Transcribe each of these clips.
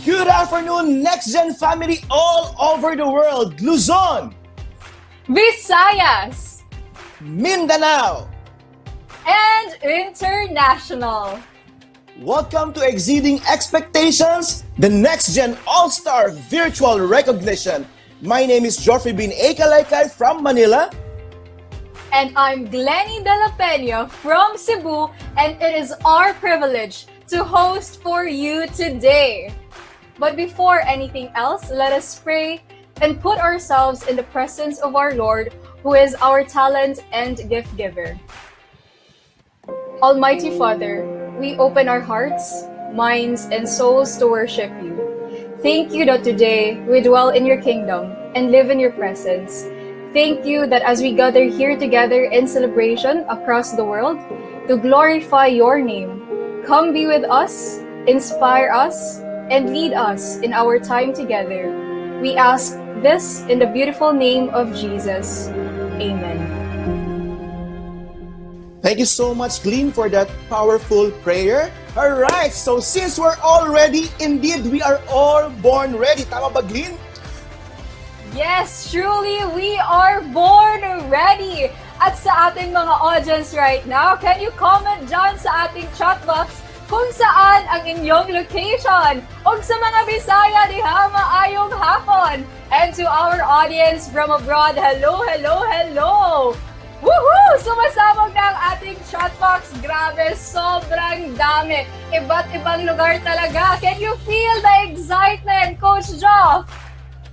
Good afternoon, Nxgn family all over the world. Luzon, Visayas, Mindanao. and international. Welcome to Exceeding Expectations, the Nxgn All-Star Virtual Recognition. My name is Joffrey Bin Ekalaykay from Manila. And I'm Glenny De La Peña from Cebu, and it is our privilege to host for you today. But before anything else, let us pray and put ourselves in the presence of our Lord, who is our talent and gift giver. Almighty Father, we open our hearts, minds, and souls to worship you. Thank you that today we dwell in your kingdom and live in your presence. Thank you that as we gather here together in celebration across the world to glorify your name, come be with us, inspire us, and lead us in our time together. We ask this in the beautiful name of Jesus. Amen. Thank you so much, Glenn, for that powerful prayer. All right, so since we're all ready, indeed, we are all born ready. Tama ba, Glenn? Yes, truly, we are born ready. At sa ating mga audience right now, can you comment dyan sa ating chat box kung saan ang inyong location? O sa mga Bisaya, diha maayong hapon. And to our audience from abroad, hello, hello, hello! Woohoo! Sumasabog na ang ating chat box. Grabe, sobrang dami. Iba't ibang lugar talaga. Can you feel the excitement, Coach Joff?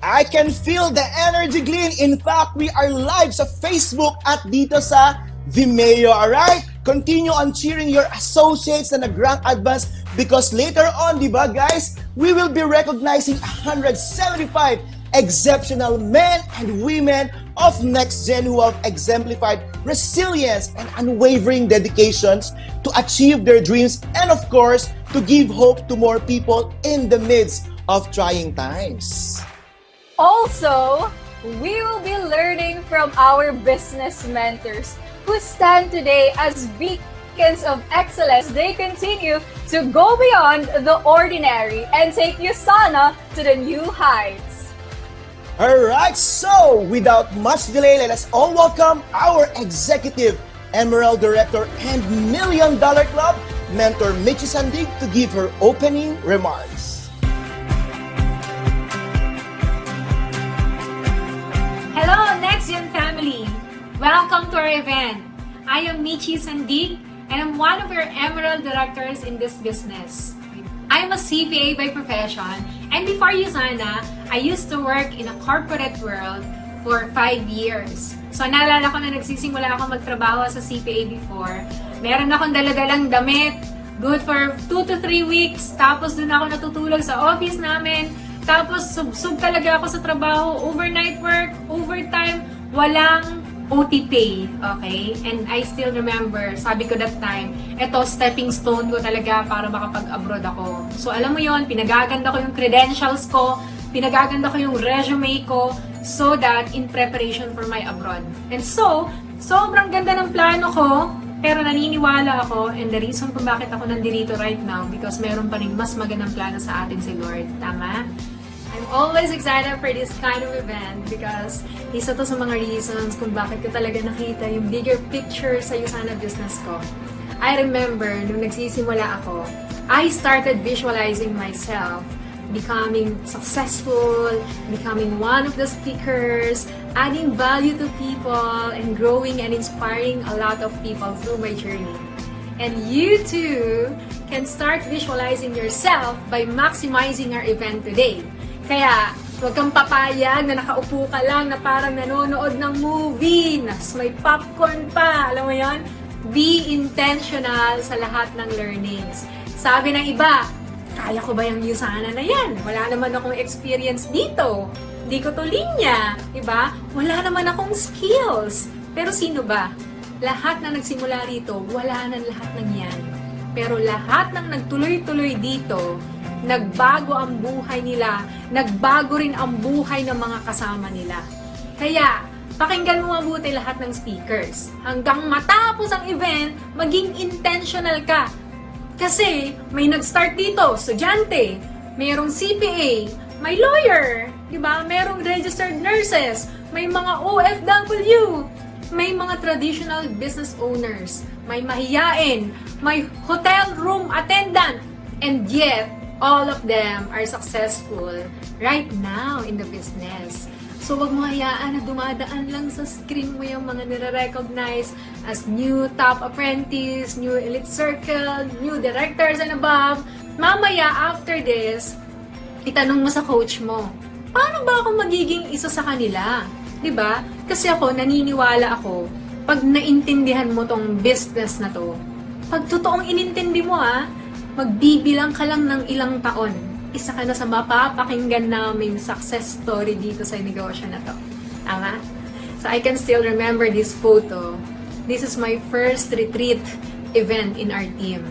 I can feel the energy, Glenn. In fact, we are live sa Facebook at dito sa Vimeo, alright? Continue on cheering your associates na nag-rank advance because later on, di ba guys, we will be recognizing 175 exceptional men and women of Nxgn who have exemplified resilience and unwavering dedications to achieve their dreams and of course, to give hope to more people in the midst of trying times. Also, we will be learning from our business mentors who stand today as beacons of excellence. They continue to go beyond the ordinary and take you sana to the new heights. Alright, so without much delay, let us all welcome our Executive Emerald Director and $1 Million Club Mentor Michi Sandig to give her opening remarks. Hello, Nxgn family! Welcome to our event. I am Michi Sandig and I'm one of your Emerald Directors in this business. I'm a CPA by profession and before Usana, I used to work in a corporate world for 5 years. So naalala ko na nagsisimula ako magtrabaho sa CPA before. Meron akong daladalang damit, good for 2 to 3 weeks, tapos dun ako natutulog sa office namin. Tapos, sub talaga ako sa trabaho, overnight work, overtime, walang OT pay, okay? And I still remember, sabi ko that time, eto, stepping stone ko talaga para makapag-abroad ako. So, alam mo yon, pinagaganda ko yung credentials ko, pinagaganda ko yung resume ko, so that in preparation for my abroad. And so, sobrang ganda ng plano ko, pero naniniwala ako, and the reason kung bakit ako nandito right now, because meron pa rin mas magandang plano sa atin si Lord. Tama? I'm always excited for this kind of event because isa to sa mga reasons kung bakit ko talaga nakita yung bigger picture sa Usana business ko. I remember, nung nagsisimula ako, I started visualizing myself becoming successful, becoming one of the speakers, adding value to people, and growing and inspiring a lot of people through my journey. And you too can start visualizing yourself by maximizing our event today. Kaya, huwag kang papayag na nakaupo ka lang na parang nanonood ng movie, na may popcorn pa, alam mo yan? Be intentional sa lahat ng learnings. Sabi ng iba, kaya ko ba yung Usana na yan? Wala naman akong experience dito. Hindi ko to linya. Diba? Wala naman akong skills. Pero sino ba? Lahat na nagsimula rito, wala na lahat ng yan. Pero lahat ng nagtuloy-tuloy dito, nagbago ang buhay nila, nagbago rin ang buhay ng mga kasama nila. Kaya, pakinggan mo mabuti lahat ng speakers. Hanggang matapos ang event, maging intentional ka. Kasi may nag-start dito, estudyante, Merong CPA, may lawyer, di ba? Merong registered nurses, may mga OFW, may mga traditional business owners, may mahiyain, may hotel room attendant, and yet, all of them are successful right now in the business. So, wag mo hayaan na dumadaan lang sa screen mo yung mga nire-recognize as new top apprentice, new elite circle, new directors and above. Mamaya, after this, itanong mo sa coach mo, paano ba ako magiging isa sa kanila? 'Di ba? Kasi ako, naniniwala ako, pag naintindihan mo tong business na to, pag totoong inintindi mo magbibilang ka lang ng ilang taon, isa ka na sa mapapakinggan naming success story dito sa negosyo na to. Tama? So I can still remember this photo. This is my first retreat event in our team.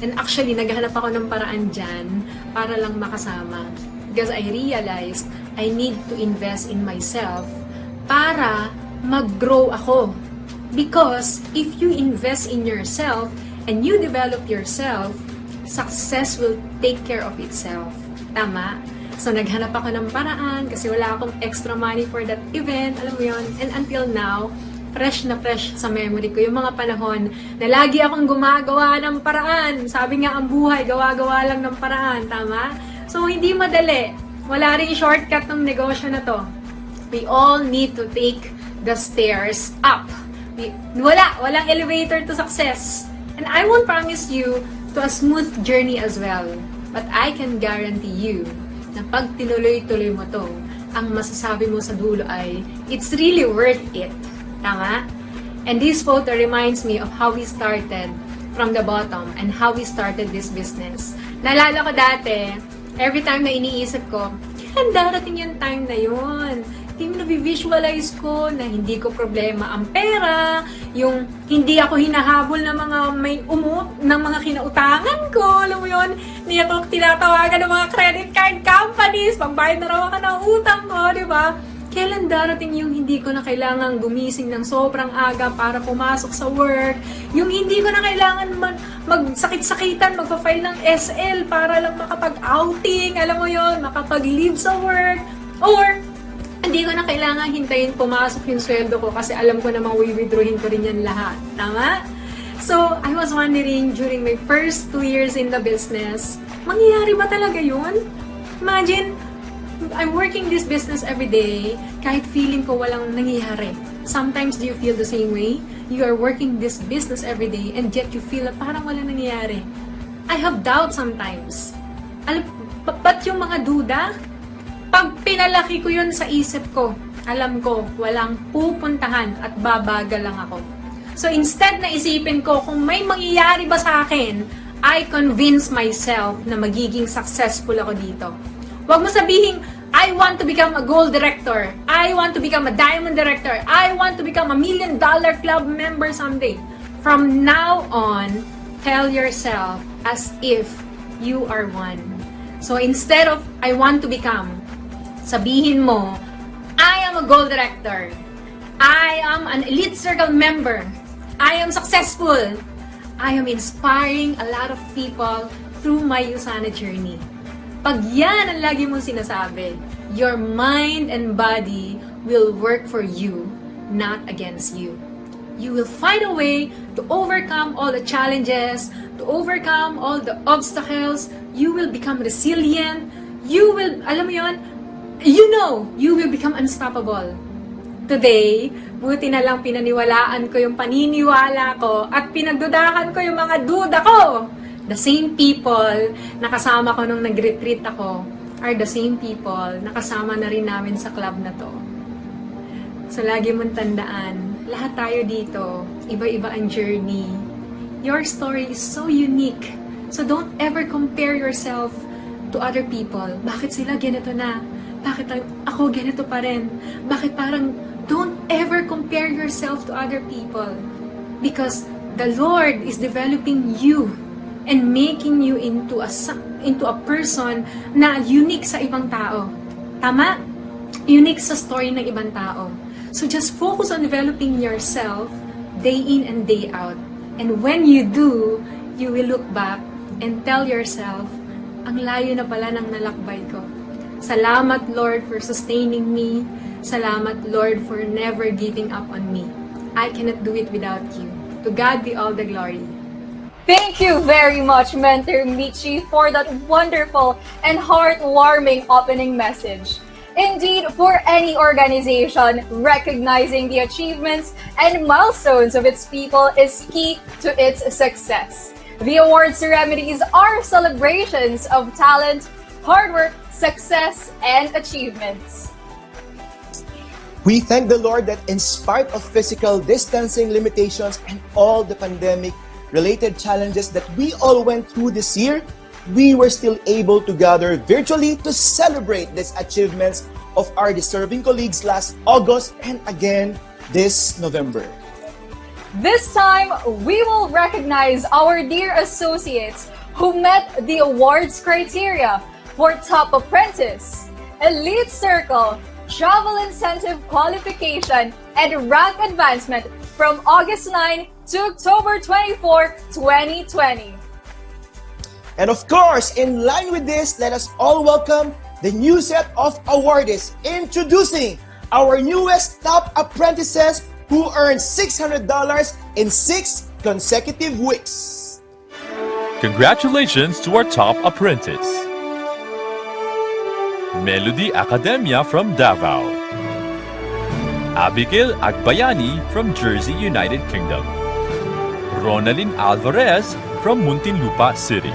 And actually, naghahanap ako ng paraan dyan para lang makasama. Because I realized I need to invest in myself para mag-grow ako. Because if you invest in yourself and you develop yourself, success will take care of itself. Tama? So, naghanap ako ng paraan kasi wala akong extra money for that event. Alam mo yun? And until now, fresh na fresh sa memory ko yung mga panahon na lagi akong gumagawa ng paraan. Sabi nga, ang buhay, gawa-gawa lang ng paraan. Tama? So, hindi madali. Wala rin shortcut ng negosyo na to. We all need to take the stairs up. Walang elevator to success. And I won't promise you to a smooth journey as well. But I can guarantee you na pag tinuloy-tuloy mo to, ang masasabi mo sa dulo ay, it's really worth it. Tama? And this photo reminds me of how we started from the bottom and how we started this business. Naalala ko dati, every time na iniisip ko, kailan darating yung time na yun? Hindi mo na-visualize ko na hindi ko problema ang pera, yung hindi ako hinahabol ng mga ng mga kinautangan ko, alam mo yun, hindi ako tinatawagan ng mga credit card companies, pagbayad na raw ako ng utang ko, di ba? Kailan darating yung hindi ko na kailangan gumising ng sobrang aga para pumasok sa work, yung hindi ko na kailangan magsakit-sakitan, magpa-file ng SL para lang makapag-outing, alam mo yun, makapag-leave sa work, or hindi ko na kailangan hintayin pumasok yung sweldo ko kasi alam ko namang withdrawin ko rin yan lahat. Tama? So, I was wondering during my first 2 years in the business, mangyayari ba talaga yun? Imagine, I'm working this business every day kahit feeling ko walang nangyayari. Sometimes do you feel the same way? You are working this business every day and yet you feel na parang walang nangyayari. I have doubt sometimes. Ba't yung mga duda? Pag pinalaki ko yun sa isip ko, alam ko, walang pupuntahan at babagal lang ako. So instead na isipin ko kung may mangyayari ba sa akin, I convince myself na magiging successful ako dito. Huwag mo sabihin, I want to become a gold director. I want to become a diamond director. I want to become a $1 million club member someday. From now on, tell yourself as if you are one. So instead of I want to become, sabihin mo, I am a gold director. I am an elite circle member. I am successful. I am inspiring a lot of people through my Usana journey. Pag yan ang lagi mong sinasabi, your mind and body will work for you, not against you. You will find a way to overcome all the challenges, to overcome all the obstacles. You will become resilient. You will, alam mo yun, you will become unstoppable. Today, buti na lang pinaniwalaan ko yung paniniwala ko at pinagdudahan ko yung mga duda ko. The same people na kasama ko nung nag-retreat ako are the same people na kasama na rin namin sa club na to. So, lagi mong tandaan, lahat tayo dito, iba-iba ang journey. Your story is so unique. So, don't ever compare yourself to other people. Bakit sila ganito na? Bakit ako ganito pa rin? Bakit parang don't ever compare yourself to other people? Because the Lord is developing you and making you into a person na unique sa ibang tao. Tama? Unique sa story ng ibang tao. So just focus on developing yourself day in and day out. And when you do, you will look back and tell yourself, Ang layo na pala ng nalakbay ko. Salamat, Lord, for sustaining me. Salamat, Lord, for never giving up on me. I cannot do it without you. To God be all the glory. Thank you very much, Mentor Michi, for that wonderful and heartwarming opening message. Indeed, for any organization, recognizing the achievements and milestones of its people is key to its success. The award ceremonies are celebrations of talent, hard work, success, and achievements. We thank the Lord that in spite of physical distancing limitations and all the pandemic-related challenges that we all went through this year, we were still able to gather virtually to celebrate these achievements of our deserving colleagues last August and again this November. This time, we will recognize our dear associates who met the awards criteria for Top Apprentice, Elite Circle, Travel Incentive Qualification, and Rank Advancement from August 9 to October 24, 2020. And of course, in line with this, let us all welcome the new set of awardees. Introducing our newest top apprentices who earned $600 in 6 consecutive weeks. Congratulations to our top apprentice. Melody Academia from Davao. Abigail Agbayani from Jersey, United Kingdom. Ronalyn Alvarez from Muntinlupa City.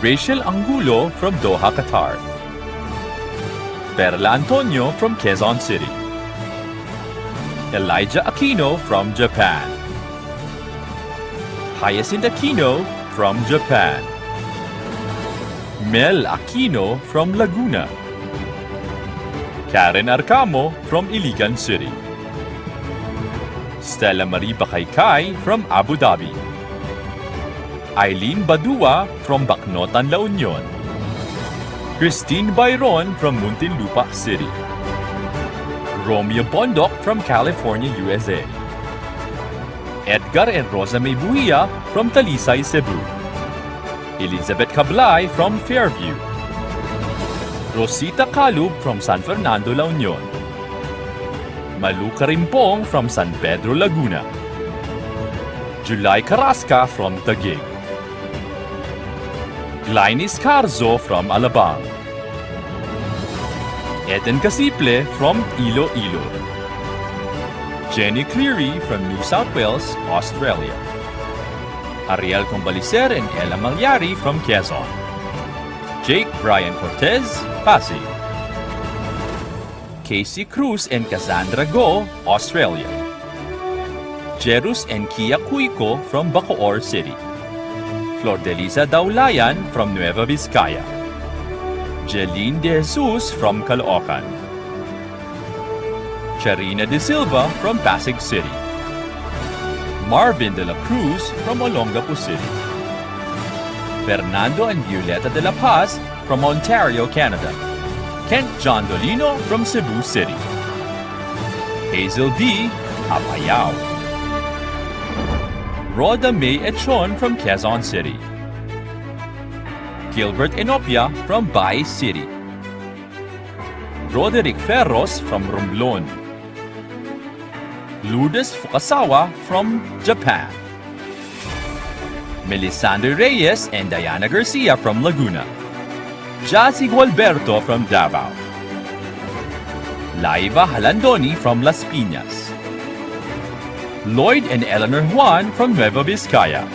Rachel Angulo from Doha, Qatar. Perla Antonio from Quezon City. Elijah Aquino from Japan. Hyacinth Aquino from Japan. Mel Aquino from Laguna. Karen Arcamo from Iligan City. Stella Marie Bakaykay from Abu Dhabi. Eileen Badua from Bacnotan, La Union. Christine Byron from Muntinlupa City. Romeo Bondok from California, USA. Edgar and Rosa May Buia from Talisay, Cebu. Elizabeth Cablay from Fairview. Rosita Calub from San Fernando, La Union. Malu Karimpong from San Pedro, Laguna. July Carrasca from Taguig. Glynis Carzo from Alabang. Eden Casiple from Iloilo. Jenny Cleary from New South Wales, Australia. Ariel Combalicer and Ella Malyari from Quezon. Jake Brian Cortez, Pasig. Casey Cruz and Cassandra Go, Australia. Jerus and Kia Cuico from Bacoor City. Flor de Lisa Daulayan from Nueva Vizcaya. Jeline De Jesus from Caloocan. Charina De Silva from Pasig City. Marvin De La Cruz from Olongapo City. Fernando and Violeta De La Paz from Ontario, Canada. Kent John Dolino from Cebu City. Hazel D. Apayao. Rhoda May Echon from Quezon City. Gilbert Enopia from Bay City. Roderick Ferros from Romblon. Lourdes Fukasawa from Japan. Melisandre Reyes and Diana Garcia from Laguna. Jazzy Gualberto from Davao. Laiva Halandoni from Las Piñas. Lloyd and Eleanor Juan from Nueva Vizcaya.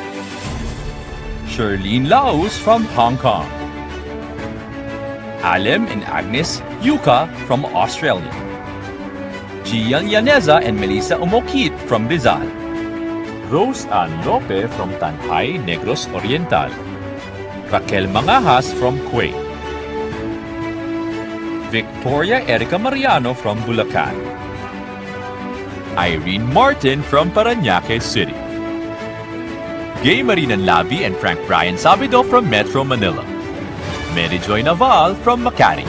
Charlene Laos from Hong Kong. Alem and Agnes Yuka from Australia. Gian Yaneza and Melissa Umokit from Rizal. Rose Ann Lope from Tanjay, Negros Oriental. Raquel Mangajas from Kuwait. Victoria Erica Mariano from Bulacan. Irene Martin from Parañaque City. Gay Marinan Lavi and Frank Brian Sabido from Metro Manila. Mary Joy Naval from Makati.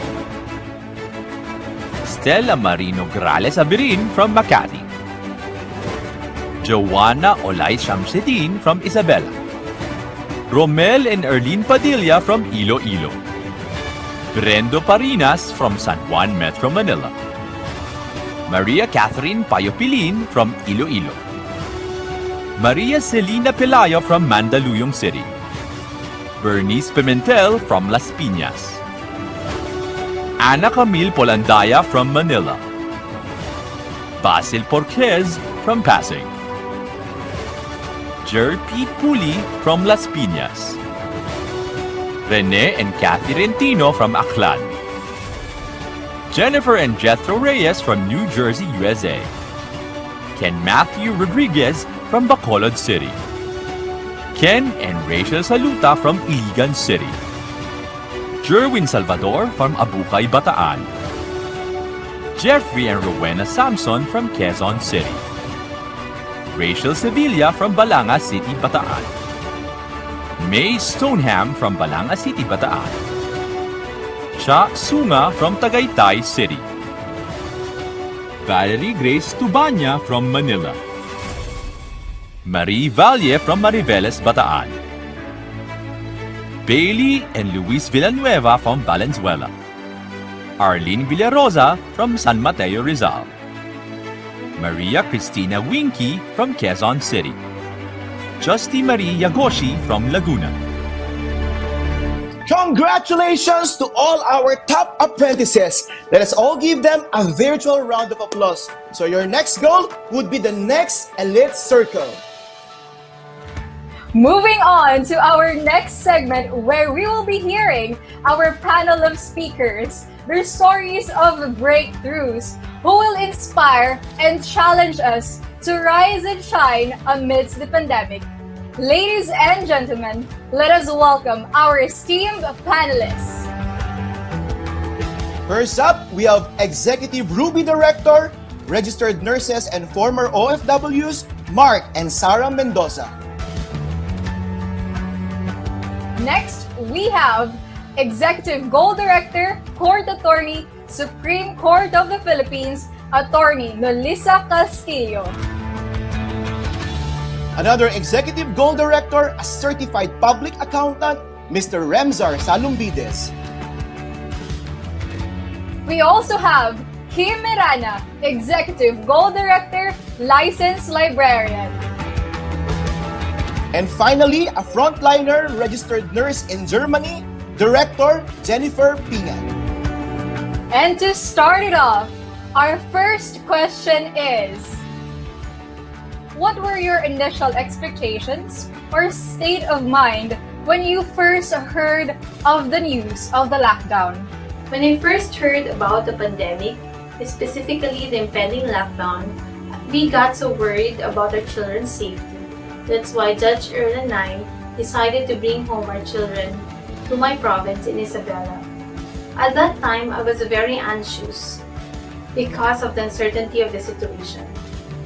Stella Marino Grales Abirin from Makati. Joanna Olay Shamsedin from Isabela. Romel and Erlene Padilla from Iloilo. Brendo Parinas from San Juan, Metro Manila. Maria Catherine Payopilin from Iloilo. Maria Celina Pelayo from Mandaluyong City. Bernice Pimentel from Las Piñas. Ana Camille Polandaya from Manila. Basil Porquez from Pasig. Jer Pete Puli from Las Piñas. Rene and Kathy Rentino from Aklan. Jennifer and Jethro Reyes from New Jersey, USA. Ken Matthew Rodriguez from Bacolod City. Ken and Rachel Saluta from Iligan City. Jerwin Salvador from Abukay, Bataan. Jeffrey and Rowena Samson from Quezon City. Rachel Sevilla from Balanga City, Bataan. May Stoneham from Balanga City, Bataan. Cha Sunga from Tagaytay City. Valerie Grace Tubanya from Manila. Marie Valle from Mariveles, Bataan. Bailey and Luis Villanueva from Valenzuela. Arlene Villarosa from San Mateo, Rizal. Maria Cristina Winky from Quezon City. Justy Marie Yagoshi from Laguna. Congratulations to all our top apprentices. Let us all give them a virtual round of applause. So your next goal would be the next elite circle. Moving on to our next segment where we will be hearing our panel of speakers, their stories of breakthroughs, who will inspire and challenge us to rise and shine amidst the pandemic. Ladies and gentlemen, let us welcome our esteemed panelists. First up, we have Executive Ruby Director, Registered Nurses and former OFWs, Mark and Sarah Mendoza. Next, we have Executive Gold Director, Court Attorney, Supreme Court of the Philippines, Attorney Nolisa Castillo. Another Executive Gold Director, a Certified Public Accountant, Mr. Remzar Salumbides. We also have Kim Mirana, Executive Gold Director, Licensed Librarian. And finally, a frontliner, registered nurse in Germany, Director Jennifer Pingan. And to start it off, our first question is, what were your initial expectations or state of mind when you first heard of the news of the lockdown? When I first heard about the pandemic, specifically the impending lockdown, we got so worried about our children's safety. That's why Judge Earl and I decided to bring home our children to my province in Isabela. At that time, I was very anxious because of the uncertainty of the situation.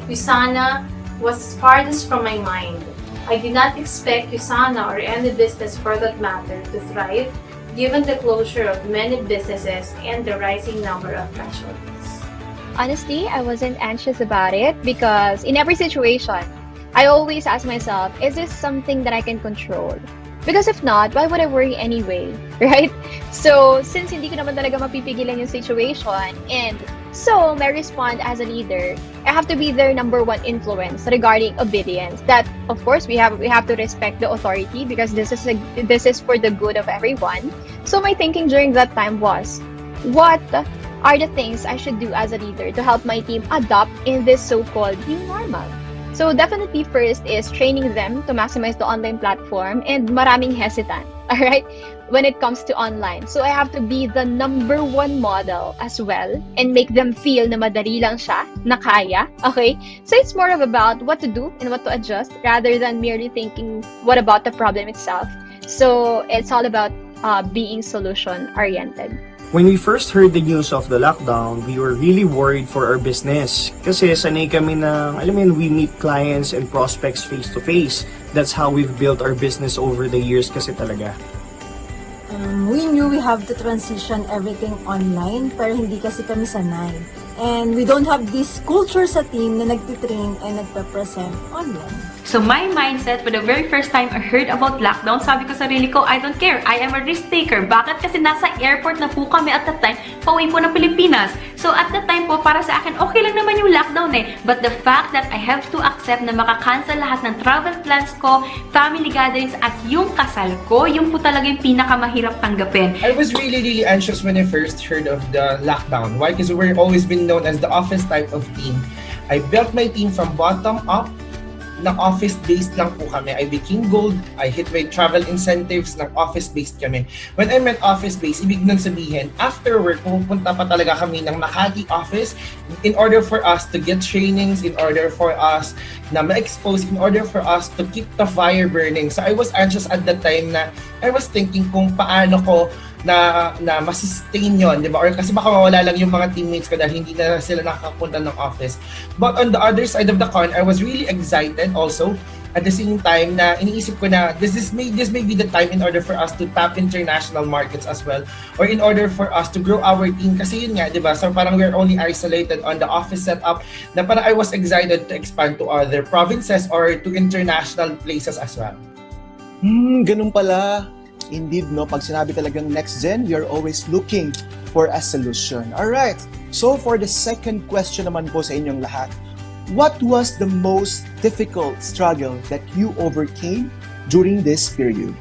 Usana was farthest from my mind. I did not expect Usana or any business for that matter to thrive given the closure of many businesses and the rising number of casualties. Honestly, I wasn't anxious about it because in every situation, I always ask myself, is this something that I can control? Because if not, why would I worry anyway, right? So, since hindi ko naman talaga mapipigilan yung situation, and so, my response as a leader, I have to be their number one influence regarding obedience. That, of course, we have to respect the authority because this is for the good of everyone. So, my thinking during that time was, what are the things I should do as a leader to help my team adopt in this so-called new normal? So definitely first is training them to maximize the online platform and maraming hesitant, all right, when it comes to online. So I have to be the number one model as well and make them feel na madali lang siya, na kaya, okay? So it's more of about what to do and what to adjust rather than merely thinking what about the problem itself. So it's all about being solution-oriented. When we first heard the news of the lockdown, we were really worried for our business. Kasi sanay kami na, alam mo yun, we meet clients and prospects face to face. That's how we've built our business over the years kasi talaga. We knew we have to transition everything online, pero hindi kasi kami sanay. And we don't have this culture sa team na nagtitrain and nagpe-present online. So my mindset, for the very first time I heard about lockdown, sabi ko sa sarili ko, I don't care. I am a risk taker. Bakit? Kasi nasa airport na po kami at that time, pauwi po ng Pilipinas. So at that time po, para sa akin, okay lang naman yung lockdown eh. But the fact that I have to accept na makakancel lahat ng travel plans ko, family gatherings, at yung kasal ko, yung po talaga yung pinakamahirap tanggapin. I was really anxious when I first heard of the lockdown. Why? Because we've always been known as the office type of team. I built my team from bottom up. Ng office-based lang po kami. I became gold. I hit my travel incentives ng office-based kami. When I meant office-based, ibig nun sabihin, after work, pupunta pa talaga kami ng Makati office in order for us to get trainings, in order for us na ma-expose, in order for us to keep the fire burning. So I was anxious at that time na I was thinking kung paano ko na masustain yon, di ba? Or kasi baka mawala lang yung mga teammates ko dahil hindi na sila nakakapunta ng office. But on the other side of the coin, I was really excited also at the same time na iniisip ko na this may be the time in order for us to tap international markets as well, or in order for us to grow our team. Kasi yun nga, di ba? So parang we're only isolated on the office setup na parang I was excited to expand to other provinces or to international places as well. Ganun pala. Indeed, no? Pag sinabi talagang Nxgn, we are always looking for a solution. Alright, so for the second question naman po sa inyong lahat, what was the most difficult struggle that you overcame during this period?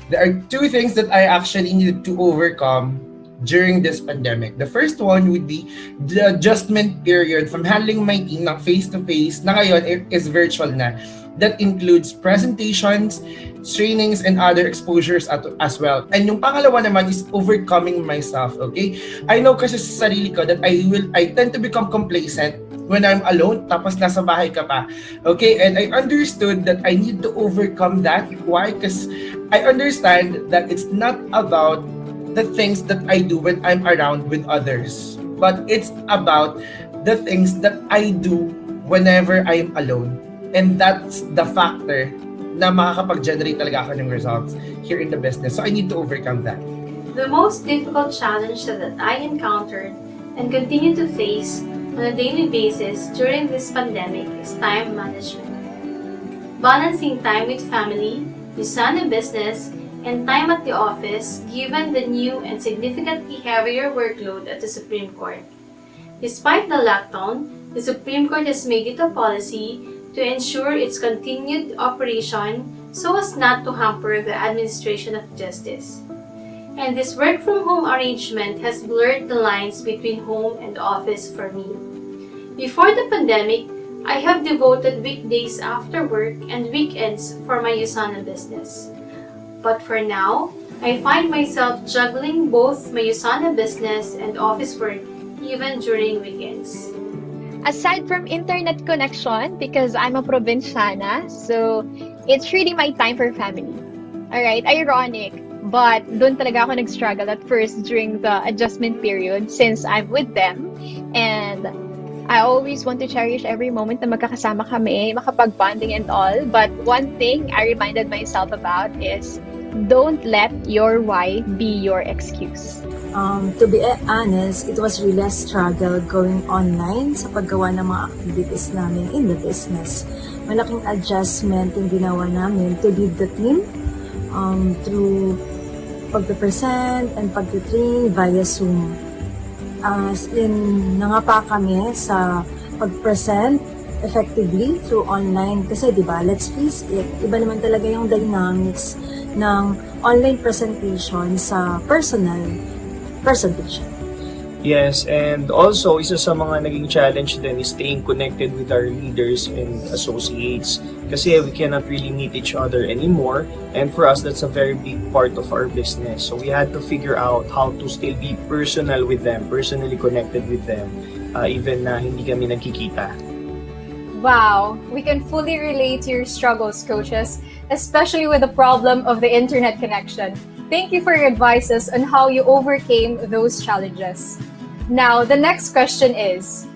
There are two things that I actually needed to overcome during this pandemic. The first one would be the adjustment period from handling my team ng face-to-face na ngayon is virtual na. That includes presentations, trainings, and other exposures as well. And yung pangalawa naman is overcoming myself, okay? I know kasi sa sarili ko that I tend to become complacent when I'm alone, tapos nasa bahay ka pa. Okay? And I understood that I need to overcome that. Why? Because I understand that it's not about the things that I do when I'm around with others, but it's about the things that I do whenever I'm alone. And that's the factor na makakapag-generate talaga ako ng results here in the business. So I need to overcome that. The most difficult challenge that I encountered and continue to face on a daily basis during this pandemic is time management. Balancing time with family, Nxgn business, and time at the office given the new and significantly heavier workload at the Supreme Court. Despite the lockdown, the Supreme Court has made it a policy to ensure its continued operation so as not to hamper the administration of justice. And this work-from-home arrangement has blurred the lines between home and office for me. Before the pandemic, I have devoted weekdays after work and weekends for my Nxgn business. But for now, I find myself juggling both my Nxgn business and office work even during weekends. Aside from internet connection, because I'm a provinciana, so it's really my time for family. Alright, ironic, but doon talaga ako nag-struggle at first during the adjustment period since I'm with them. And I always want to cherish every moment na magkakasama kami, makapag-bonding and all. But one thing I reminded myself about is don't let your why be your excuse. To be honest, it was really a struggle going online sa paggawa ng mga activities namin in the business. Malaking adjustment yung ginawa namin to lead the team through pag-present and pag-train via Zoom. As in, nangapa kami sa pag-present effectively through online kasi diba, let's face it, iba naman talaga yung dynamics ng online presentation sa personal presentation. Yes, and also, isa sa mga naging challenge din is staying connected with our leaders and associates. Kasi we cannot really meet each other anymore. And for us, that's a very big part of our business. So we had to figure out how to still be personal with them, personally connected with them, even na hindi kami nagkikita. Wow, we can fully relate to your struggles, coaches, especially with the problem of the internet connection. Thank you for your advices on how you overcame those challenges. Now, the next question is,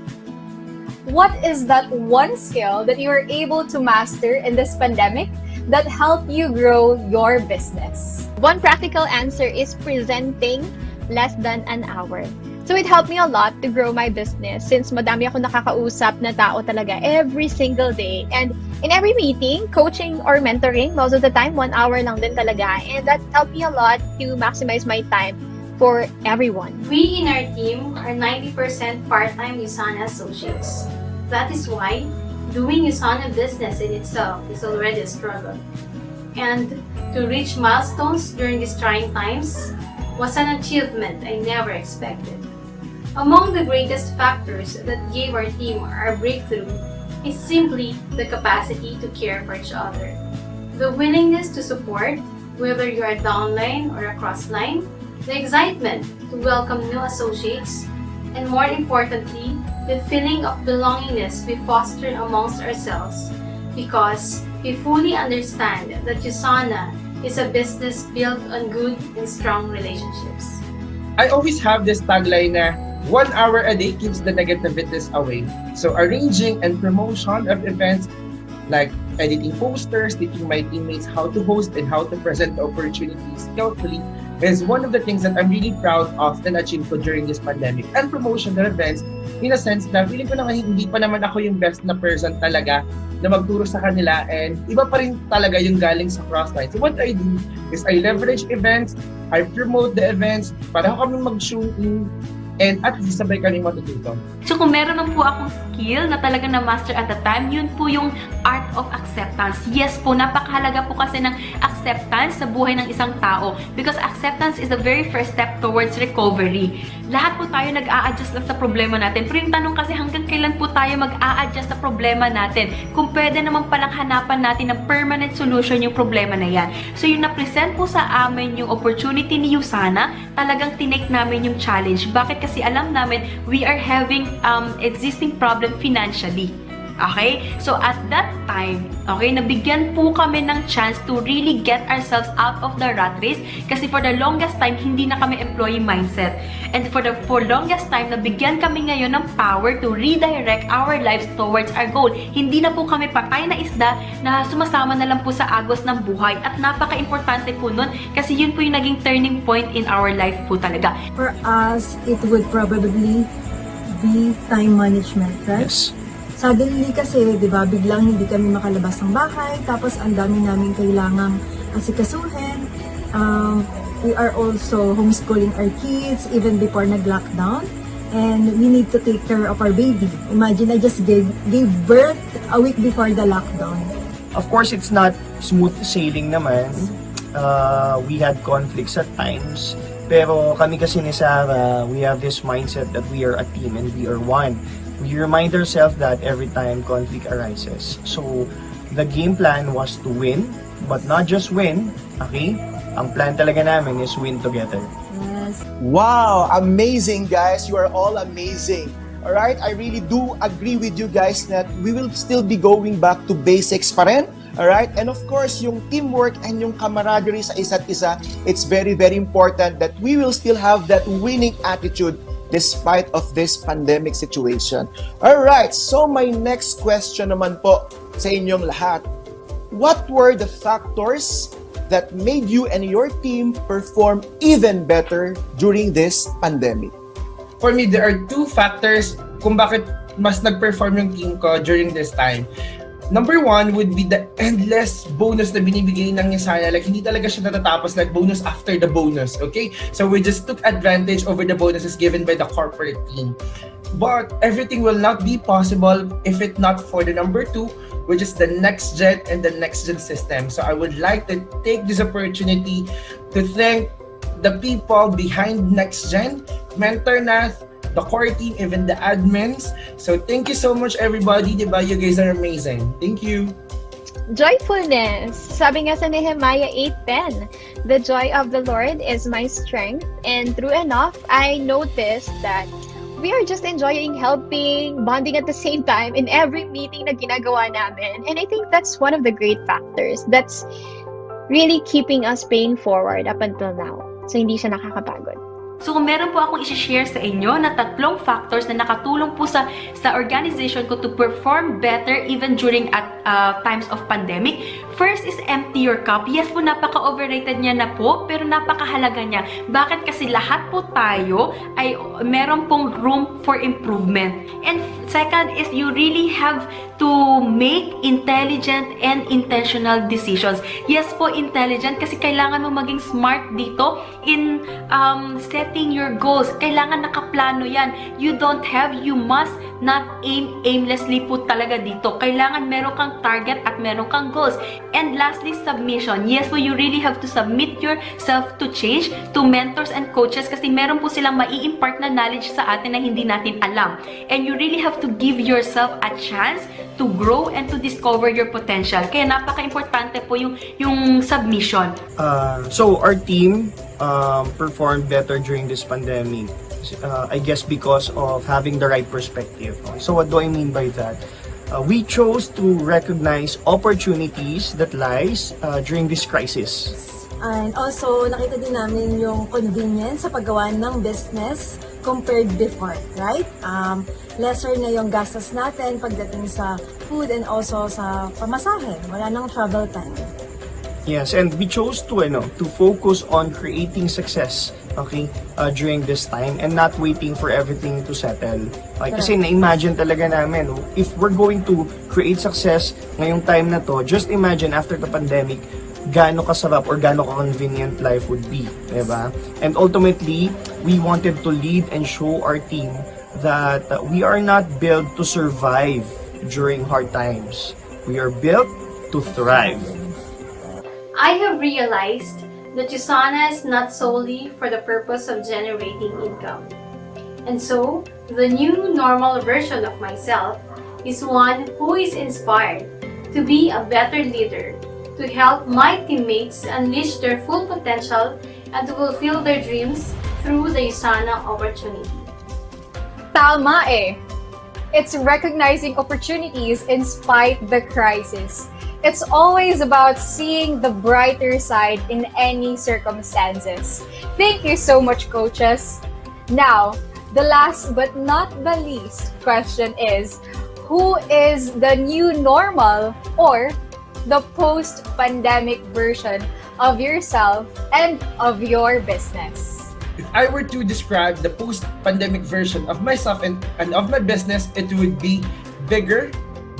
what is that one skill that you were able to master in this pandemic that helped you grow your business? One practical answer is presenting less than an hour. So it helped me a lot to grow my business since madami ako nakakausap na tao talaga every single day. And in every meeting, coaching or mentoring, most of the time, 1 hour lang din talaga. And that helped me a lot to maximize my time for everyone. We in our team are 90% part-time USANA associates. That is why doing USANA business in itself is already a struggle. And to reach milestones during these trying times was an achievement I never expected. Among the greatest factors that gave our team our breakthrough is simply the capacity to care for each other. The willingness to support, whether you are downline or across line, the excitement to welcome new associates, and more importantly, the feeling of belongingness we foster amongst ourselves because we fully understand that USANA is a business built on good and strong relationships. I always have this tagline na 1 hour a day keeps the negativities away. So arranging and promotion of events like editing posters, teaching my teammates how to host and how to present the opportunities skillfully is one of the things that I'm really proud of and achieved ko during this pandemic. And promotion of events in a sense na feeling ko naman hindi pa naman ako yung best na person talaga na magturo sa kanila and iba pa rin talaga yung galing sa crossline. So what I do is I leverage events, I promote the events, para kami mag-shooting, and at least sabay kami matututo. So kung meron lang po akong skill na talaga na-master at the time, yun po yung art of acceptance. Yes po, napakahalaga po kasi ng acceptance sa buhay ng isang tao because acceptance is the very first step towards recovery. Lahat po tayo nag-a-adjust lang sa problema natin. Pero yung tanong kasi hanggang kailan po tayo mag-a-adjust sa problema natin? Kung pwede naman palang hanapan natin ng permanent solution yung problema na yan. So yung na-present po sa amin yung opportunity ni USANA, talagang tinake namin yung challenge. Bakit? Kasi alam namin we are having existing problem financially. Okay? So, at that time, okay, nabigyan po kami ng chance to really get ourselves out of the rat race kasi for the longest time, hindi na kami employee mindset. And for longest time, nabigyan kami ngayon ng power to redirect our lives towards our goal. Hindi na po kami patay na isda na sumasama na lang po sa agos ng buhay. At napaka-importante po nun kasi yun po yung naging turning point in our life po talaga. For us, it would probably be time management, right? Yes. Suddenly kasi, di ba, biglang hindi kami makalabas ng bahay, tapos ang dami namin kailangang asikasuhin. We are also homeschooling our kids even before nag-lockdown. And we need to take care of our baby. Imagine, I just gave birth a week before the lockdown. Of course, it's not smooth sailing naman. We had conflicts at times. Pero kami kasi ni Sarah, we have this mindset that we are a team and we are one. We remind ourselves that every time conflict arises. So, the game plan was to win, but not just win, okay? Ang plan talaga namin is win together. Yes. Wow, amazing guys. You are all amazing. All right, I really do agree with you guys that we will still be going back to basics pa rin. All right? And of course, yung teamwork and yung camaraderie sa isa't isa, it's very, very important that we will still have that winning attitude despite of this pandemic situation. All right, so my next question naman po sa inyong lahat. What were the factors that made you and your team perform even better during this pandemic? For me, there are two factors kung bakit mas nag-perform yung team ko during this time. Number one would be the endless bonus na binibigay ng USANA. Like, hindi talaga siya natatapos, like bonus after the bonus, okay? So we just took advantage over the bonuses given by the corporate team. But everything will not be possible if it not for the number two, which is the Nxgn and the Nxgn system. So I would like to take this opportunity to thank the people behind Nxgn, MentorNath, the core team, even the admins. So thank you so much everybody, diba? You guys are amazing. Thank you. Joyfulness. Sabi nga sa Nehemiah 8:10, the joy of the Lord is my strength. And true enough, I noticed that we are just enjoying helping, bonding at the same time in every meeting na ginagawa namin. And I think that's one of the great factors that's really keeping us paying forward up until now. So hindi siya nakakapagod. So kung meron po akong isi-share sa inyo na 3 factors na nakatulong po sa organization ko to perform better even during times of pandemic. First is empty your cup. Yes po, napaka-overrated niya na po, pero napakahalaga niya. Bakit? Kasi lahat po tayo ay meron pong room for improvement. And second is you really have to make intelligent and intentional decisions. Yes po, intelligent kasi kailangan mo maging smart dito in setting your goals. Kailangan nakaplano yan. You must not aimlessly po talaga dito. Kailangan meron kang target at meron kang goals. And lastly, submission. Yes po, you really have to submit yourself to change, to mentors and coaches kasi meron po silang mai-impart na knowledge sa atin na hindi natin alam. And you really have to give yourself a chance to grow and to discover your potential. Kaya napaka-importante po yung submission. So our team performed better during this pandemic. I guess because of having the right perspective. So what do I mean by that? We chose to recognize opportunities that lies during this crisis. And also, nakita din namin yung convenience sa paggawa ng business compared before, right? Lesser na yung gastos natin pagdating sa food and also sa pamasahe. Wala nang travel time. Yes, and we chose to focus on creating success, okay, during this time and not waiting for everything to settle. Okay, kasi na-imagine talaga namin, if we're going to create success ngayong time na to, just imagine after the pandemic, gaano kasarap or gaano ka-convenient life would be, diba? And ultimately, we wanted to lead and show our team that we are not built to survive during hard times. We are built to thrive. I have realized that Usana is not solely for the purpose of generating income. And so, the new normal version of myself is one who is inspired to be a better leader, to help my teammates unleash their full potential and to fulfill their dreams through the Usana opportunity. Tama eh. It's recognizing opportunities in spite the crisis. It's always about seeing the brighter side in any circumstances. Thank you so much, coaches. Now, the last but not the least question is, who is the new normal or the post-pandemic version of yourself and of your business? If I were to describe the post-pandemic version of myself and of my business, it would be bigger,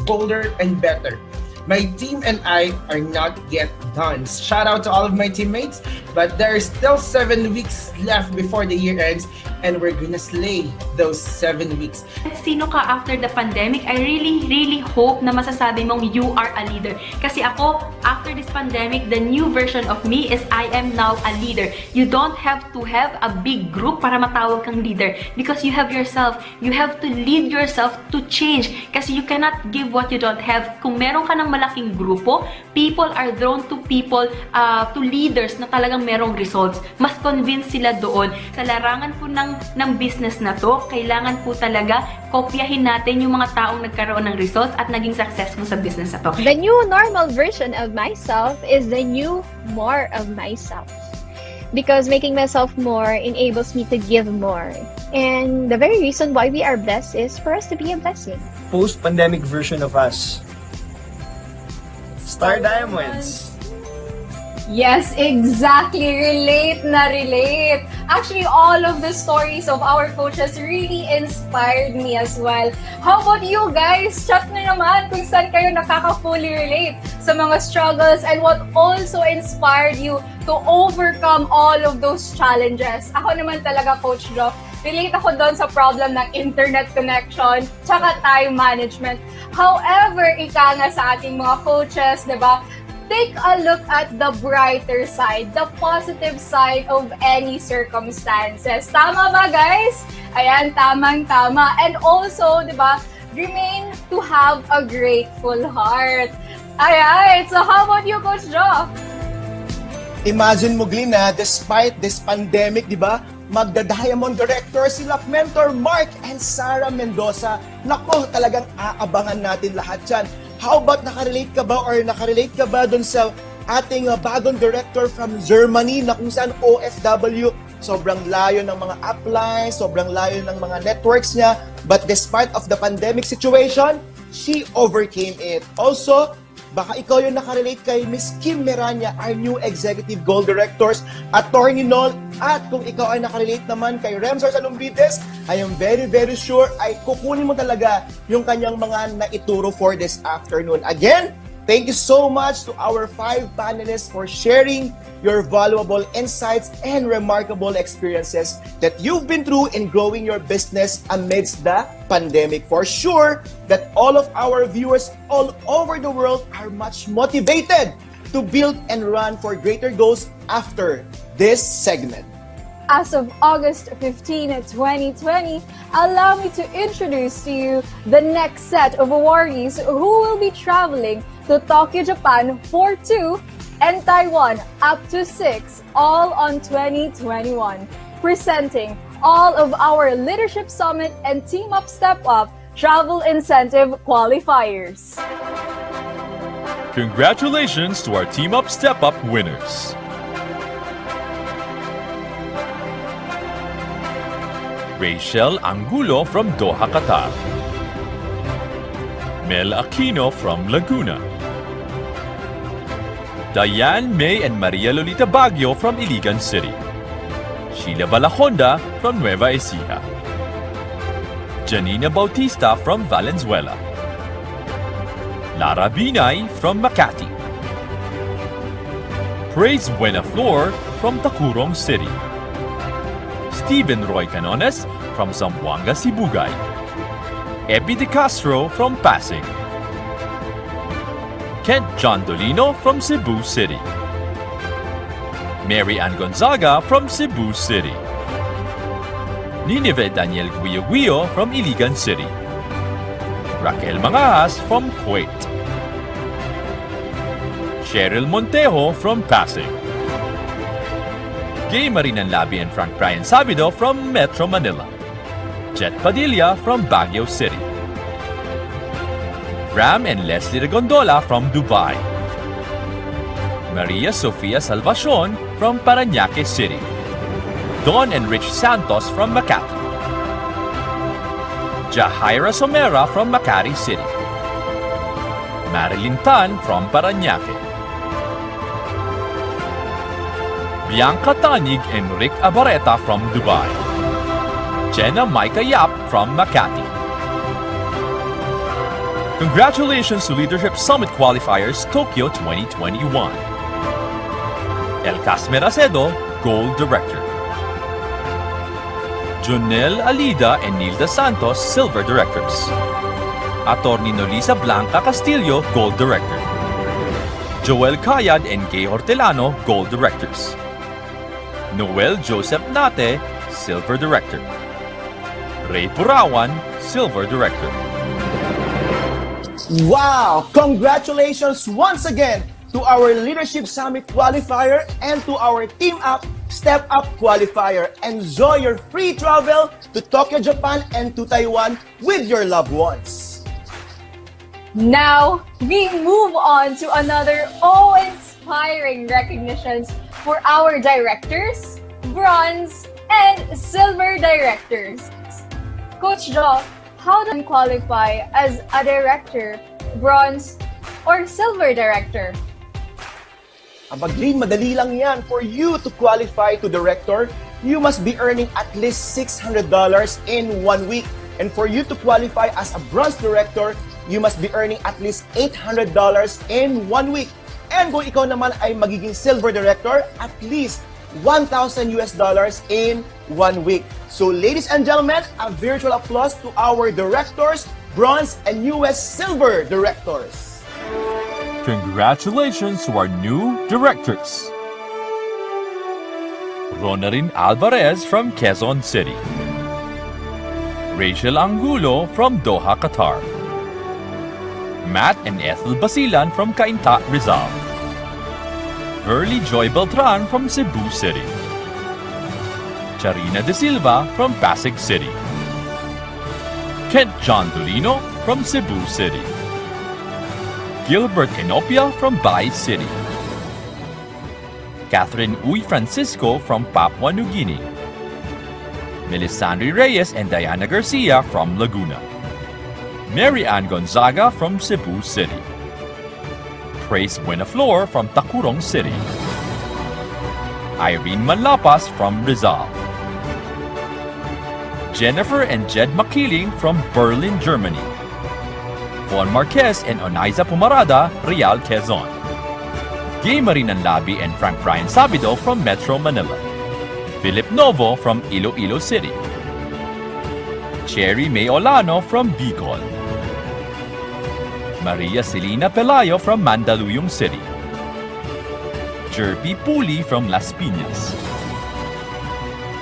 bolder, and better. My team and I are not yet done. Shout out to all of my teammates, but there are still 7 weeks left before the year ends, and we're gonna slay those 7 weeks. Sino ka after the pandemic? I really hope na masasabi mong you are a leader. Kasi ako, after this pandemic, the new version of me is I am now a leader. You don't have to have a big group para matawag kang leader because you have yourself. You have to lead yourself to change kasi you cannot give what you don't have. Kung meron ka ng malaking grupo, people are drawn to people, to leaders na talagang merong results. Mas convinced sila doon. Sa larangan po ng business na to, kailangan po talaga kopyahin natin yung mga taong nagkaroon ng results at naging successful sa business na to. The new normal version of myself is the new more of myself. Because making myself more enables me to give more. And the very reason why we are blessed is for us to be a blessing. Post-pandemic version of us. Star Diamonds. Yes, exactly. Relate na relate. Actually, all of the stories of our coaches really inspired me as well. How about you guys? Chat na naman kung saan kayo nakaka-fully relate sa mga struggles and what also inspired you to overcome all of those challenges. Ako naman talaga, Coach Jo, relate ako doon sa problem ng internet connection tsaka time management. However, ika nga sa ating mga coaches, di ba? Take a look at the brighter side, the positive side of any circumstances. Tama ba, guys? Ayan, tamang-tama. And also, di ba, remain to have a grateful heart. Ayan, so how about you, Coach Jo? Imagine mo, Glenn, despite this pandemic, di ba, magda-Diamond Director sila Mentor Mark and Sarah Mendoza. Nako, talagang aabangan natin lahat yan. How about nakarelate ka ba dun sa ating bagong director from Germany na kung saan OFW, sobrang layo ng mga uplines, sobrang layo ng mga networks niya, but despite of the pandemic situation, she overcame it. Also, Baka ikaw yung nakarelate kay Miss Kim Meranya, our new Executive Gold Directors, Attorney Nol, at kung ikaw ay nakarelate naman kay Remsar Salumbites, I am very, very sure ay kukunin mo talaga yung kanyang mga naituro for this afternoon. Again, thank you so much to our 5 panelists for sharing your valuable insights and remarkable experiences that you've been through in growing your business amidst the pandemic. For sure that all of our viewers all over the world are much motivated to build and run for greater goals after this segment. As of August 15, 2020, allow me to introduce to you the next set of awardees who will be traveling to Tokyo, Japan for 2 and Taiwan up to 6, all on 2021. Presenting all of our Leadership Summit and Team Up Step Up Travel Incentive Qualifiers. Congratulations to our Team Up Step Up winners. Rachel Angulo from Doha, Qatar. Mel Aquino from Laguna. Diane May and Maria Lolita Baguio from Iligan City. Sheila Balaconda from Nueva Ecija. Janina Bautista from Valenzuela. Lara Binay from Makati. Praise Buenaflor from Tacurong City. Stephen Roy Canones from Zamboanga, Sibugay. Epi De Castro from Pasig. Kent John Dolino from Cebu City. Mary Ann Gonzaga from Cebu City. Nineveh Daniel Guio from Iligan City. Raquel Mangajas from Kuwait. Cheryl Montejo from Pasig. Gay Marinan Labi and Frank Brian Sabido from Metro Manila. Jet Padilla from Baguio City. Ram and Leslie Regondola from Dubai. Maria Sofia Salvacion from Parañaque City. Don and Rich Santos from Makati. Jahaira Somera from Makati City. Marilyn Tan from Parañaque. Bianca Tanig and Rick Abareta from Dubai. Jenna Micah Yap from Makati. Congratulations to Leadership Summit Qualifiers Tokyo 2021. El Casmer Acedo, Gold Director. Jonel Alida and Nilda Santos, Silver Directors. Attorney Nolisa Blanca Castillo, Gold Director. Joel Cayad and Gay Hortelano, Gold Directors. Noel Joseph Nate, Silver Director. Ray Purawan, Silver Director. Wow! Congratulations once again to our Leadership Summit qualifier and to our Team Up Step Up qualifier. Enjoy your free travel to Tokyo, Japan and to Taiwan with your loved ones. Now, we move on to another awe-inspiring recognitions for our directors, bronze, and silver directors. Coach Jo, how do you qualify as a director, bronze, or silver director? Abagrin, madali lang yan. For you to qualify to director, you must be earning at least $600 in 1 week. And for you to qualify as a bronze director, you must be earning at least $800 in 1 week. And kung ikaw naman ay magiging silver director, at least $1,000 in 1 week. So ladies and gentlemen, a virtual applause to our directors, bronze and newest silver directors. Congratulations to our new directors. Ronarin Alvarez from Quezon City. Rachel Angulo from Doha, Qatar. Matt and Ethel Basilan from Cainta, Rizal. Verly Joy Beltran from Cebu City. Charina De Silva from Pasig City. Kent John Dolino from Cebu City. Gilbert Enopia from Bai City. Catherine Uy Francisco from Papua New Guinea. Melisandre Reyes and Diana Garcia from Laguna. Mary Ann Gonzaga from Cebu City. Trace Buenaflor from Tacurong City. Irene Manlapas from Rizal. Jennifer and Jed Makiling from Berlin, Germany. Von Marquez and Onaiza Pumarada, Real, Quezon. Gay Marinan Labi and Frank Brian Sabido from Metro Manila. Philip Novo from Iloilo City. Cherry May Olano from Bicol. Maria Celina Pelayo from Mandaluyong City. Jerpy Puli from Las Piñas.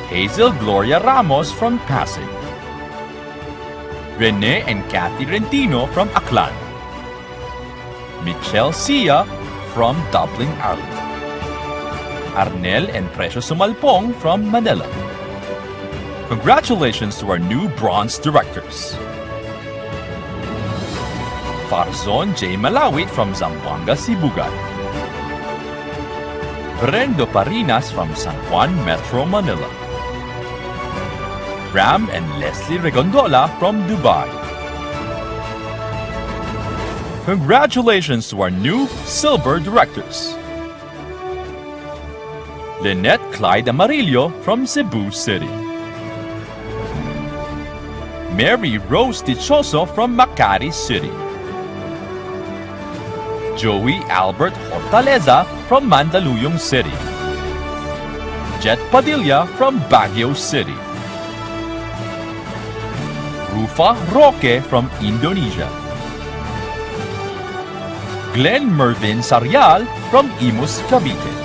Hazel Gloria Ramos from Pasig. Rene and Kathy Rentino from Aklan. Michelle Sia from Dublin, Ireland. Arnel and Precious Sumalpong from Manila. Congratulations to our new bronze directors. Farzon J. Malawit from Zamboanga, Sibugan. Brendo Parinas from San Juan, Metro Manila. Ram and Leslie Regondola from Dubai. Congratulations to our new silver directors. Lynette Clyde Amarillo from Cebu City. Mary Rose Dichoso from Makati City. Joey Albert Hortaleza from Mandaluyong City. Jet Padilla from Baguio City. Rufa Roque from Indonesia. Glenn Mervin Sarial from Imus, Cavite.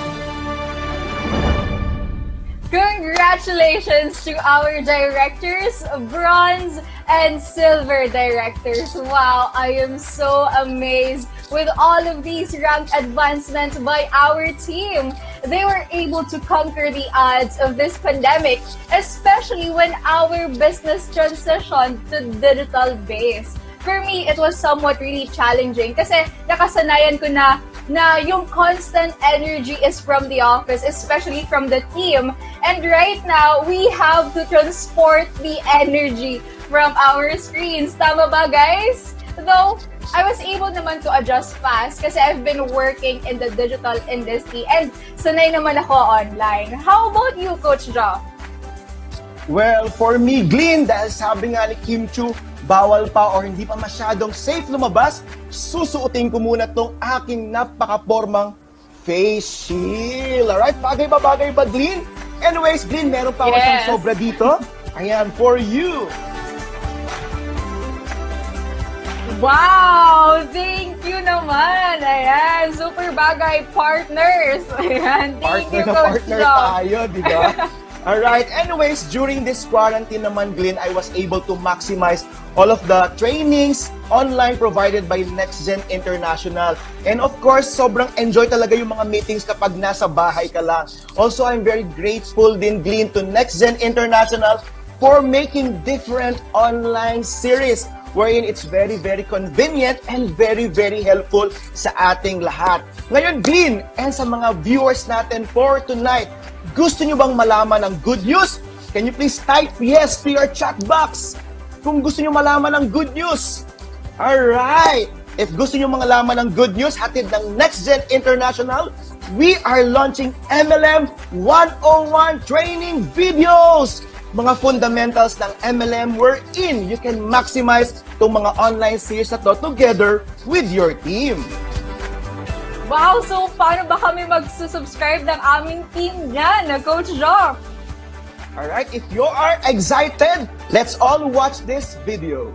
Congratulations to our directors, bronze and silver directors. Wow, I am so amazed with all of these rank advancements by our team. They were able to conquer the odds of this pandemic, especially when our business transitioned to digital base. For me, it was somewhat really challenging kasi nakasanayan ko na yung constant energy is from the office, especially from the team. And right now, we have to transport the energy from our screens. Tama ba, guys? Though, I was able naman to adjust fast kasi I've been working in the digital industry and sanay naman ako online. How about you, Coach Jo? Well, for me, Glenn, dahil sabi nga ni Kim Chu, bawal pa or hindi pa masyadong safe lumabas, susuotin ko muna tong aking napaka-formang face shield. Alright, bagay ba, Glenn? Anyways, Glenn, meron pa ako siyang sobra dito. Ayan, for you. Wow! Thank you naman! Ayan, super bagay partners! Ayan, thank you, Coach Partner Jo. tayo, di ba? Alright, anyways, during this quarantine naman, Glenn, I was able to maximize all of the trainings online provided by Nxgn International. And of course, sobrang enjoy talaga yung mga meetings kapag nasa bahay ka lang. Also, I'm very grateful din, Glenn, to Nxgn International for making different online series wherein it's very, very convenient and very, very helpful sa ating lahat. Ngayon, Glenn, and sa mga viewers natin for tonight, gusto nyo bang malaman ng good news? Can you please type yes to your chat box kung gusto nyo malaman ng good news? Alright! If gusto nyo malaman ng good news, hatid ng Nxgn International, we are launching MLM 101 training videos! Mga fundamentals ng MLM wherein you can maximize itong mga online series na to together with your team. Wow! So, paano ba kami magsusubscribe ng aming team dyan, Coach Jo? Alright, if you are excited, let's all watch this video.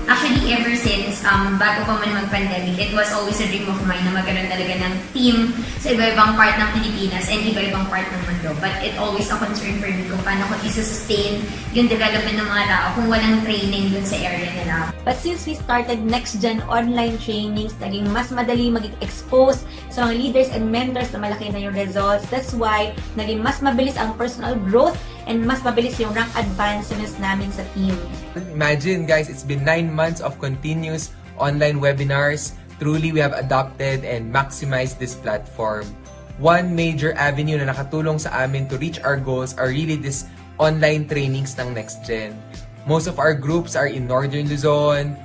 Actually, ever since bago pa man mag-pandemic, it was always a dream of mine na magkaroon talaga ng team sa iba-ibang part ng Pilipinas and iba-ibang part ng mundo. But it always a concern for me kung paano ko isa-sustain yung development ng mga tao kung walang training dun sa area nila. But since we started Nxgn online trainings, naging mas madali mag-expose sa mga leaders and mentors na malaki na yung results. That's why naging mas mabilis ang personal growth and mas mabilis yung rank advancements namin sa team. Imagine guys, it's been 9 months of continuous online webinars. Truly, we have adopted and maximized this platform. One major avenue na nakatulong sa amin to reach our goals are really this online trainings ng Nxgn. Most of our groups are in Northern Luzon,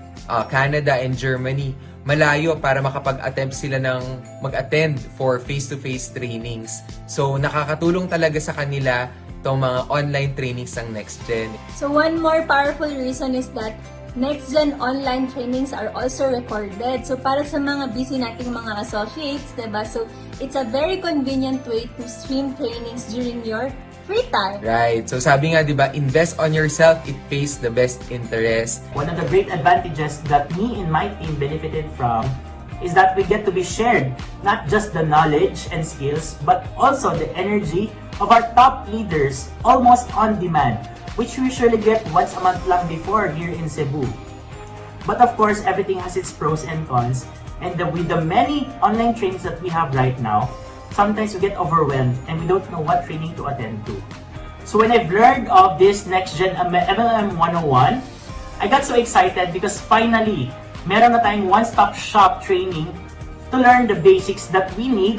Canada, and Germany. Malayo para makapag-attempt sila ng mag-attend for face-to-face trainings. So, nakakatulong talaga sa kanila itong mga online trainings ng Nxgn. So one more powerful reason is that Nxgn online trainings are also recorded. So para sa mga busy nating mga associates, diba? So it's a very convenient way to stream trainings during your free time. Right. So sabi nga, diba, invest on yourself, it pays the best interest. One of the great advantages that me and my team benefited from is that we get to be shared not just the knowledge and skills, but also the energy of our top leaders almost on demand, which we usually get once a month lang before here in Cebu. But of course, everything has its pros and cons, and with the many online trainings that we have right now, sometimes we get overwhelmed and we don't know what training to attend to. So when I've learned of this Nxgn MLM 101, I got so excited because finally, meron na tayong one-stop shop training to learn the basics that we need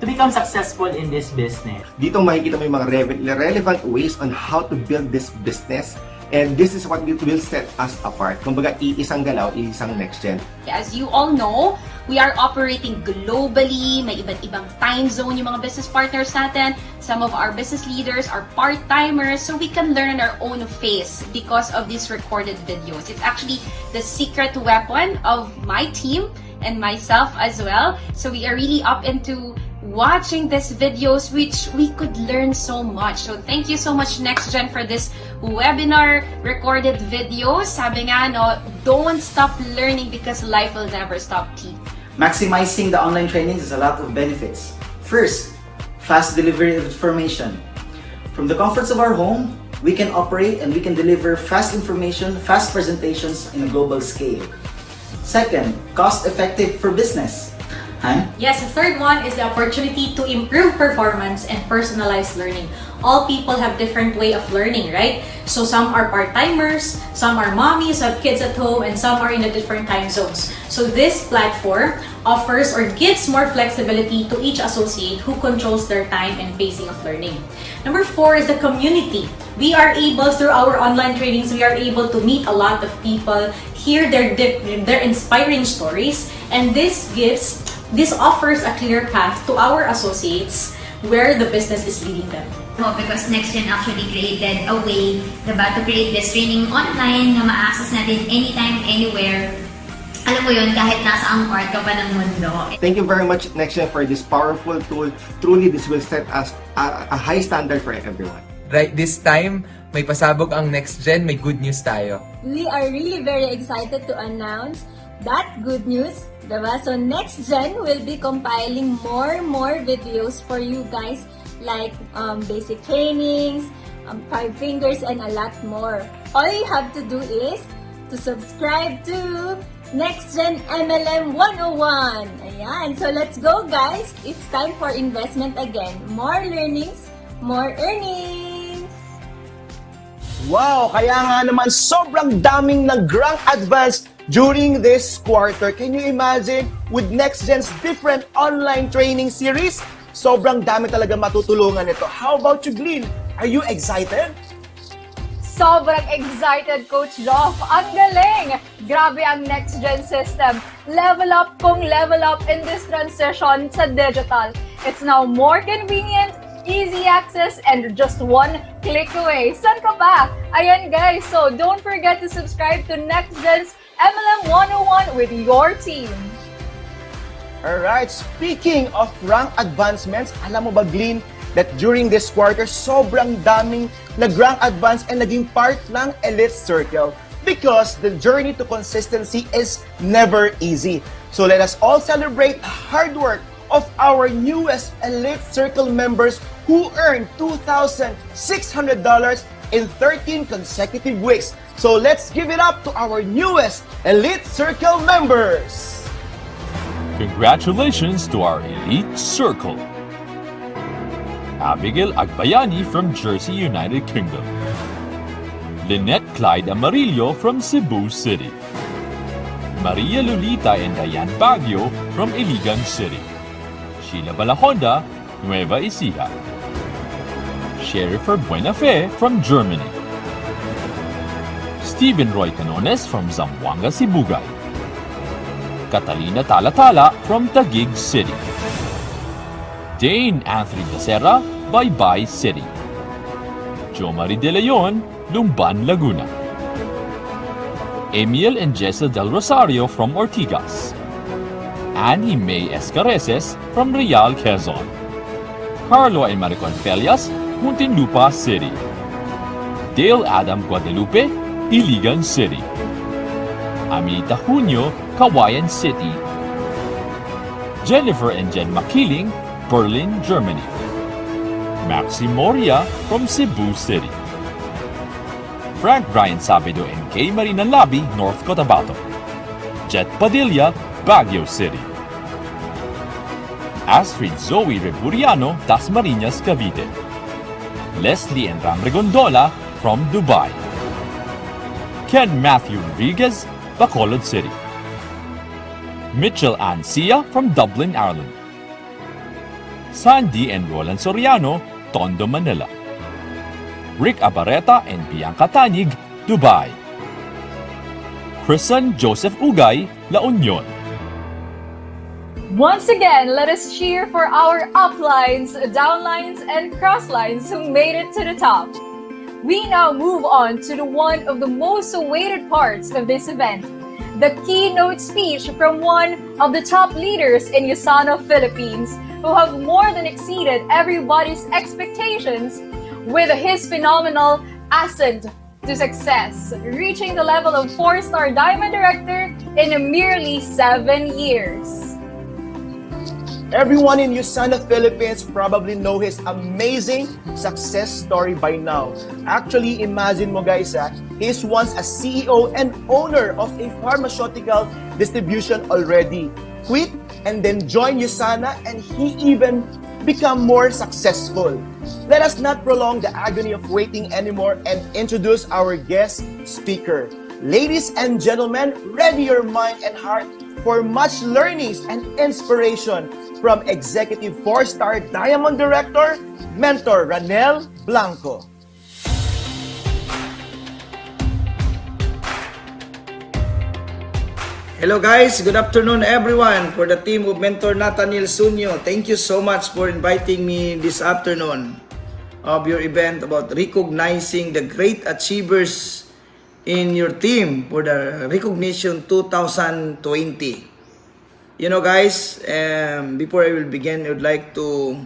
to become successful in this business. Dito makikita mo yung mga relevant ways on how to build this business, and this is what will set us apart. Kumbaga, iisang galaw, iisang Nxgn. As you all know, we are operating globally. May iba't ibang time zone yung mga business partners natin. Some of our business leaders are part-timers, so we can learn at our own pace because of these recorded videos. It's actually the secret weapon of my team and myself as well. So we are really up into watching these videos, which we could learn so much. So thank you so much, Nxgn, for this webinar recorded videos. Sabi nga, no, don't stop learning because life will never stop, T. Maximizing the online trainings has a lot of benefits. First, fast delivery of information. From the comforts of our home, we can operate and we can deliver fast information, fast presentations in a global scale. Second, cost-effective for business. Yes, the third one is the opportunity to improve performance and personalized learning. All people have different way of learning, right? So some are part-timers, some are mommies who have kids at home, and some are in the different time zones. So this platform offers or gives more flexibility to each associate who controls their time and pacing of learning. Number 4 is the community. We are able, through our online trainings, we are able to meet a lot of people, hear their inspiring stories, and this offers a clear path to our associates where the business is leading them. Because Nxgn actually created a way, diba, to create this training online na ma-access natin anytime, anywhere. Alam mo yun, kahit nasa ang part ka pa ng mundo. Thank you very much, Nxgn, for this powerful tool. Truly, this will set us a high standard for everyone. Right, this time, may pasabog ang Nxgn, may good news tayo. We are really very excited to announce that good news, diba? So Nxgn will be compiling more videos for you guys, like basic trainings, 5 fingers, and a lot more. All you have to do is to subscribe to Nxgn MLM 101. Ayan, so let's go, guys. It's time for investment again. More learnings, more earnings. Wow! Kaya nga naman sobrang daming nag-rank advance during this quarter. Can you imagine with Nxgn's different online training series? Sobrang dami talaga matutulungan nito. How about you, Glenn? Are you excited? Sobrang excited, Coach Joff. Ang galing! Grabe ang Nxgn system. Level up kung level up in this transition sa digital. It's now more convenient, easy access, and just one click away. Saan ka ba? Ayan guys, so don't forget to subscribe to Nxgn's MLM 101 with your team. Alright, speaking of rank advancements, alam mo ba, Glenn, that during this quarter, sobrang daming nag-rank advance and naging part ng Elite Circle because the journey to consistency is never easy. So let us all celebrate the hard work of our newest Elite Circle members who earned $2,600 in 13 consecutive weeks. So let's give it up to our newest Elite Circle members! Congratulations to our Elite Circle! Abigail Agbayani from Jersey, United Kingdom. Lynette Clyde Amarillo from Cebu City. Maria Lolita and Diane Baguio from Iligan City. Sheila Balahonda, Nueva Ecija. Sherifer Buenafe from Germany. Stephen Roy Canones from Zamboanga, Sibugay. Catalina Talatala from Taguig City. Dane Anthony Becerra, Baybay City. Jo Marie De Leon, Lumban, Laguna. Emil and Jessel Del Rosario from Ortigas. Annie May Escareses from Real, Quezon. Carlo and Maricon Felias, Muntinlupa City. Dale Adam Guadalupe, Iligan City. Amita Junio, Kawayan City. Jennifer and Jen Makiling, Berlin, Germany. Maxi Moria from Cebu City. Frank Brian Sabido and Kay Marina Labi, North Cotabato. Jet Padilla, Baguio City. Astrid Zoe Reburiano, Dasmariñas, Cavite. Leslie and Ram Regondola from Dubai. Ken Matthew Rodriguez, Bacolod City. Mitchell Ann Sia from Dublin, Ireland. Sandy and Roland Soriano, Tondo, Manila. Rick Abareta and Bianca Tanig, Dubai. Chrisan Joseph Ugay, La Union. Once again, let us cheer for our uplines, downlines, and crosslines who made it to the top. We now move on to one of the most awaited parts of this event, the keynote speech from one of the top leaders in Usana, Philippines, who have more than exceeded everybody's expectations with his phenomenal ascent to success, reaching the level of 4-star Diamond Director in merely 7 years. Everyone in Usana, Philippines probably know his amazing success story by now. Actually, imagine mo guys, he's once a CEO and owner of a pharmaceutical distribution already. Quit and then join Usana and he even become more successful. Let us not prolong the agony of waiting anymore and introduce our guest speaker. Ladies and gentlemen, ready your mind and heart for much learnings and inspiration from Executive 4-Star Diamond Director, Mentor Ranel Blanco. Hello guys, good afternoon everyone. For the team of Mentor Nathaniel Sunyo, thank you so much for inviting me this afternoon of your event about recognizing the great achievers in your team for the Recognition 2020. You know guys, before I will begin, I would like to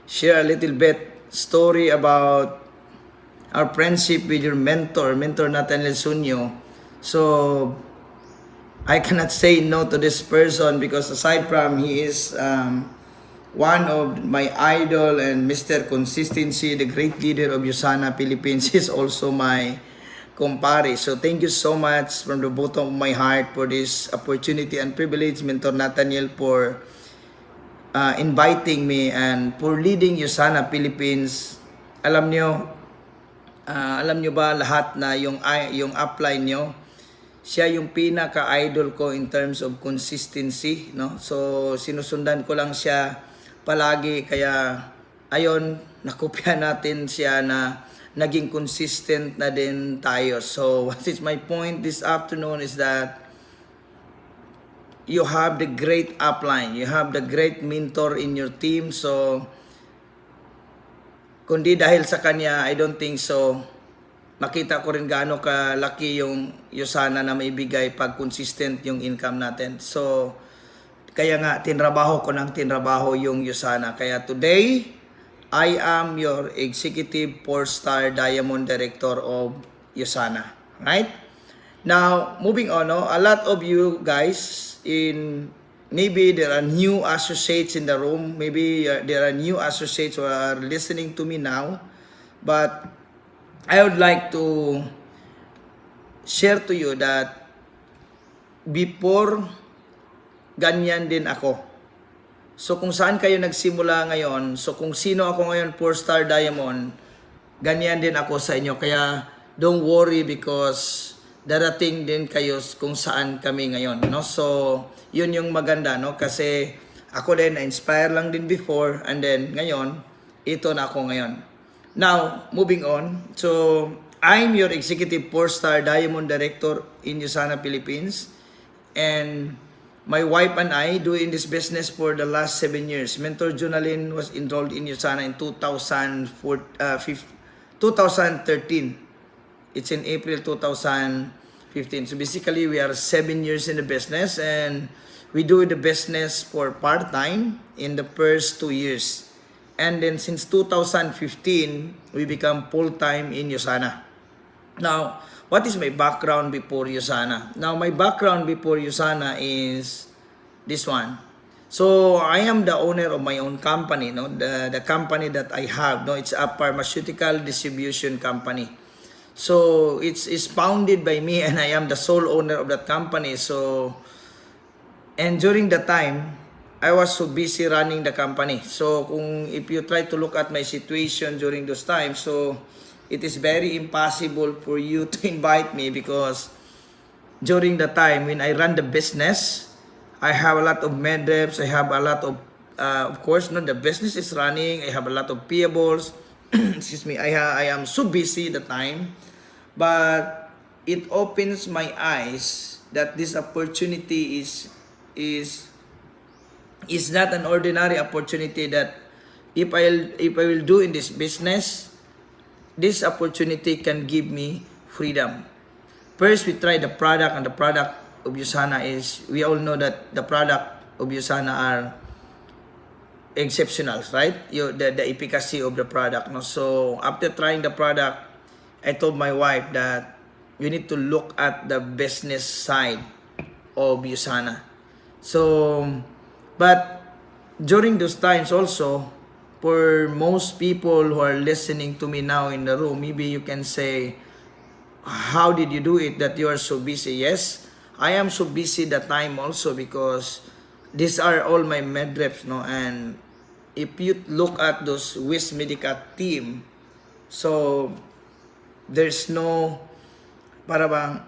share a little bit story about our friendship with your mentor, Mentor Nathaniel Sunyo. So, I cannot say no to this person because aside from he is one of my idol and Mr. Consistency, the great leader of Usana, Philippines, is also my kumpare. So thank you so much from the bottom of my heart for this opportunity and privilege, Mentor Nathaniel, for inviting me and for leading Usana, Philippines. Alam nyo ba lahat na yung upline nyo, siya yung pinaka-idol ko in terms of consistency, no? So, sinusundan ko lang siya palagi, kaya ayon, nakopya natin siya na naging consistent na din tayo. So, what is my point this afternoon is that you have the great upline, you have the great mentor in your team. So, kundi dahil sa kanya, I don't think so. Makita ko rin gaano kalaki yung Usana na maibigay pag consistent yung income natin. So, kaya nga, tinrabaho ko ng tinrabaho yung Usana. Kaya today, I am your Executive 4-Star Diamond Director of Usana. Right? Now, moving on, no? A lot of you guys, maybe there are new associates in the room. Maybe there are new associates who are listening to me now. But I would like to share to you that before, ganyan din ako. So kung saan kayo nagsimula ngayon, so kung sino ako ngayon 4-Star Diamond, ganyan din ako sa inyo. Kaya don't worry because darating din kayo kung saan kami ngayon. No? So yun yung maganda, no? Kasi ako din na-inspire lang din before and then ngayon, ito na ako ngayon. Now, moving on. So, I'm your executive 4-star Diamond Director in USANA, Philippines. And my wife and I doing this business for the last 7 years. Mentor Junalyn was enrolled in USANA in 2013. It's in April 2015. So basically, we are 7 years in the business, and we do the business for part-time in the first 2 years. And then since 2015, we become full-time in USANA. Now, what is my background before USANA? Now, my background before USANA is this one. So, I am the owner of my own company, no? The company that I have, no? It's a pharmaceutical distribution company. So, it's founded by me, and I am the sole owner of that company. So, and during the time, I was so busy running the company. So, if you try to look at my situation during those times, so it is very impossible for you to invite me, because during the time when I run the business, I have a lot of med reps, I have a lot of course, no, the business is running, I have a lot of payables, excuse me, I am so busy the time, but it opens my eyes that this opportunity is not an ordinary opportunity, that if I will do in this business, this opportunity can give me freedom. First, we try the product, and the product of USANA is, we all know that the product of USANA are exceptional, right? The efficacy of the product. No? So, after trying the product, I told my wife that you need to look at the business side of USANA. So, but during those times also, for most people who are listening to me now in the room, maybe you can say, how did you do it that you are so busy? Yes, I am so busy that time also, because these are all my med reps, no? And if you look at those West Medica team, so there's no, para bang,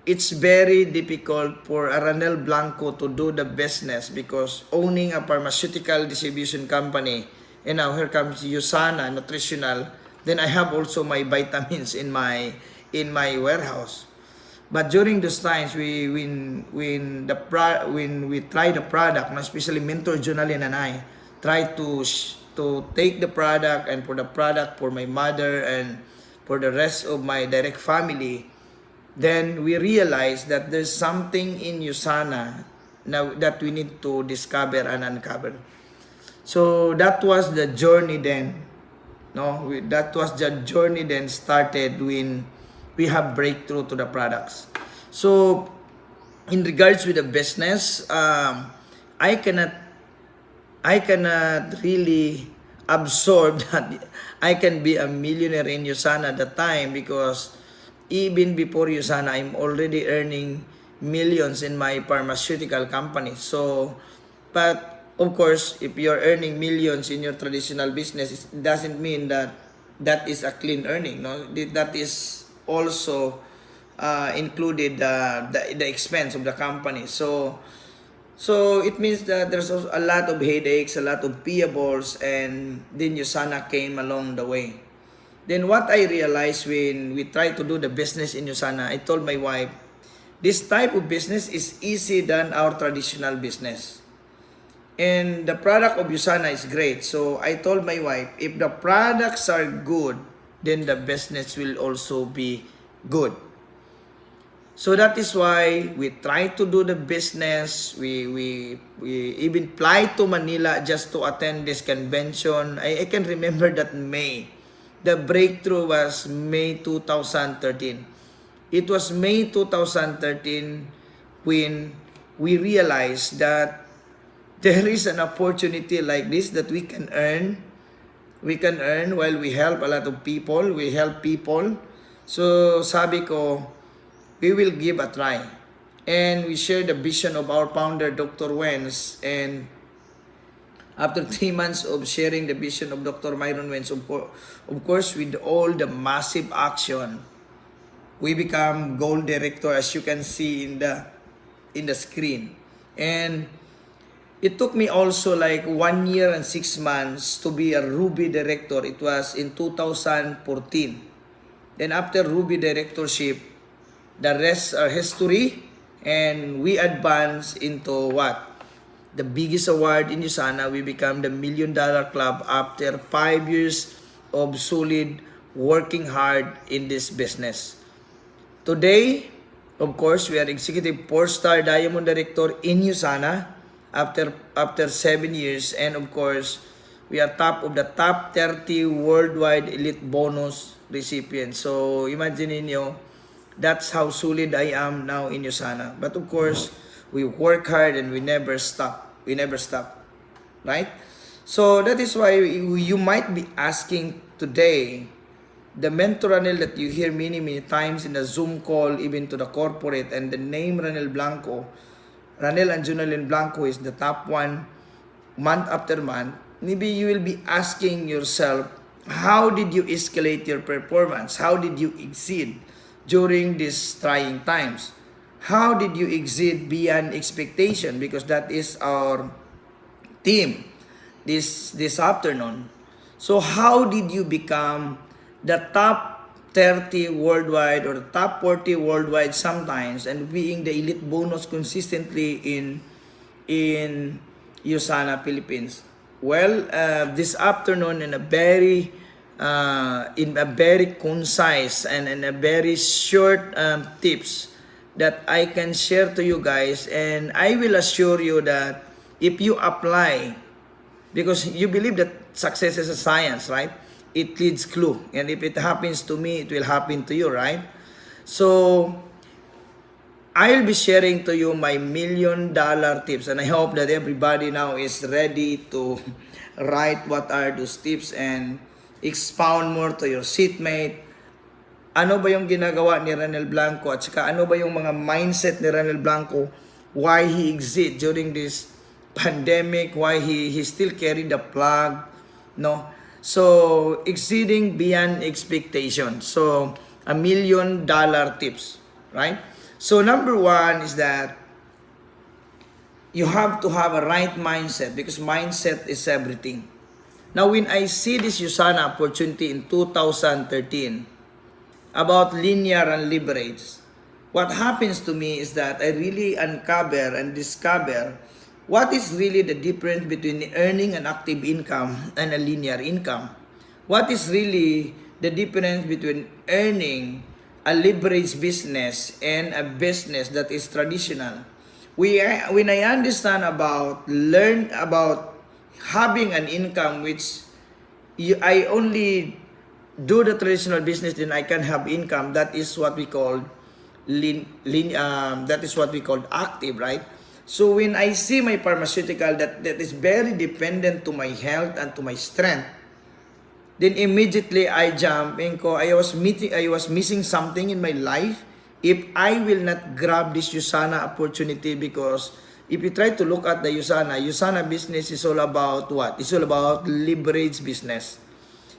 it's very difficult for Aranel Blanco to do the business, because owning a pharmaceutical distribution company, and now here comes USANA Nutritional, then I have also my vitamins in my warehouse. But during those times, when we try the product, especially Mentor Junalyn and I try to take the product, and for the product for my mother and for the rest of my direct family, then we realized that there's something in USANA now that we need to discover and uncover. So that was the journey then. That was the journey then started when we have breakthrough to the products. So in regards with the business, I cannot really absorb that I can be a millionaire in USANA at the time, because even before USANA, I'm already earning millions in my pharmaceutical company. So, but of course, if you're earning millions in your traditional business, it doesn't mean that that is a clean earning. No, that is also included the expense of the company. So it means that there's also a lot of headaches, a lot of payables, and then USANA came along the way. Then what I realized when we tried to do the business in USANA, I told my wife, this type of business is easier than our traditional business. And the product of USANA is great. So I told my wife, if the products are good, then the business will also be good. So that is why we try to do the business. We even fly to Manila just to attend this convention. I can remember that May. The breakthrough was May 2013. It was May 2013 when we realized that there is an opportunity like this that we can earn. We can earn while we help a lot of people. We help people. So sabi ko, we will give a try. And we share the vision of our founder, Dr. Wenz. And after 3 months of sharing the vision of Dr. Myron Wenz, of course, with all the massive action, we become gold director, as you can see in the screen. And it took me also like 1 year and 6 months to be a Ruby director. It was in 2014. Then after Ruby directorship, the rest are history, and we advance into what? The biggest award in USANA. We become the $1 Million Club after 5 years of solid working hard in this business. Today, of course, we are executive 4-star Diamond Director in USANA after 7 years, and of course, we are top of the top 30 worldwide elite bonus recipients. So imagine niyo, that's how solid I am now in USANA. But of course, we work hard and we never stop. We never stop, right? So that is why you might be asking today, the mentor Ranel that you hear many times in the Zoom call, even to the corporate, and the name Ranel Blanco, Ranel and Junalyn Blanco is the top one month after month. Maybe you will be asking yourself, how did you escalate your performance? How did you exceed during these trying times? How did you exceed beyond expectation? Because that is our theme this afternoon. So how did you become the top 30 worldwide or the top 40 worldwide sometimes, and being the elite bonus consistently in USANA Philippines? Well, this afternoon in a very concise and in a very short tips that I can share to you guys, and I will assure you that if you apply, because you believe that success is a science, right? It leads clue, and if it happens to me, it will happen to you, right? So I'll be sharing to you my $1 million tips, and I hope that everybody now is ready to write what are those tips and expound more to your seatmate. Ano ba yung ginagawa ni Ranel Blanco, at saka ano ba yung mga mindset ni Ranel Blanco, why he exit during this pandemic, why he still carry the plug, no? So exceeding beyond expectation. So $1 million tips, right? So number one is that you have to have a right mindset, because mindset is everything. Now, when I see this USANA opportunity in 2013 about linear and leverage, what happens to me is that I really uncover and discover what is really the difference between earning an active income and a linear income. What is really the difference between earning a leverage business and a business that is traditional. When I understand learn about having an income which I only do the traditional business, then I can have income. That is what we call that is what we call active, right? So when I see my pharmaceutical that is very dependent to my health and to my strength, then immediately I jump in ko, I was missing something in my life if I will not grab this USANA opportunity. Because if you try to look at the USANA business is all about what? It's all about leverage business.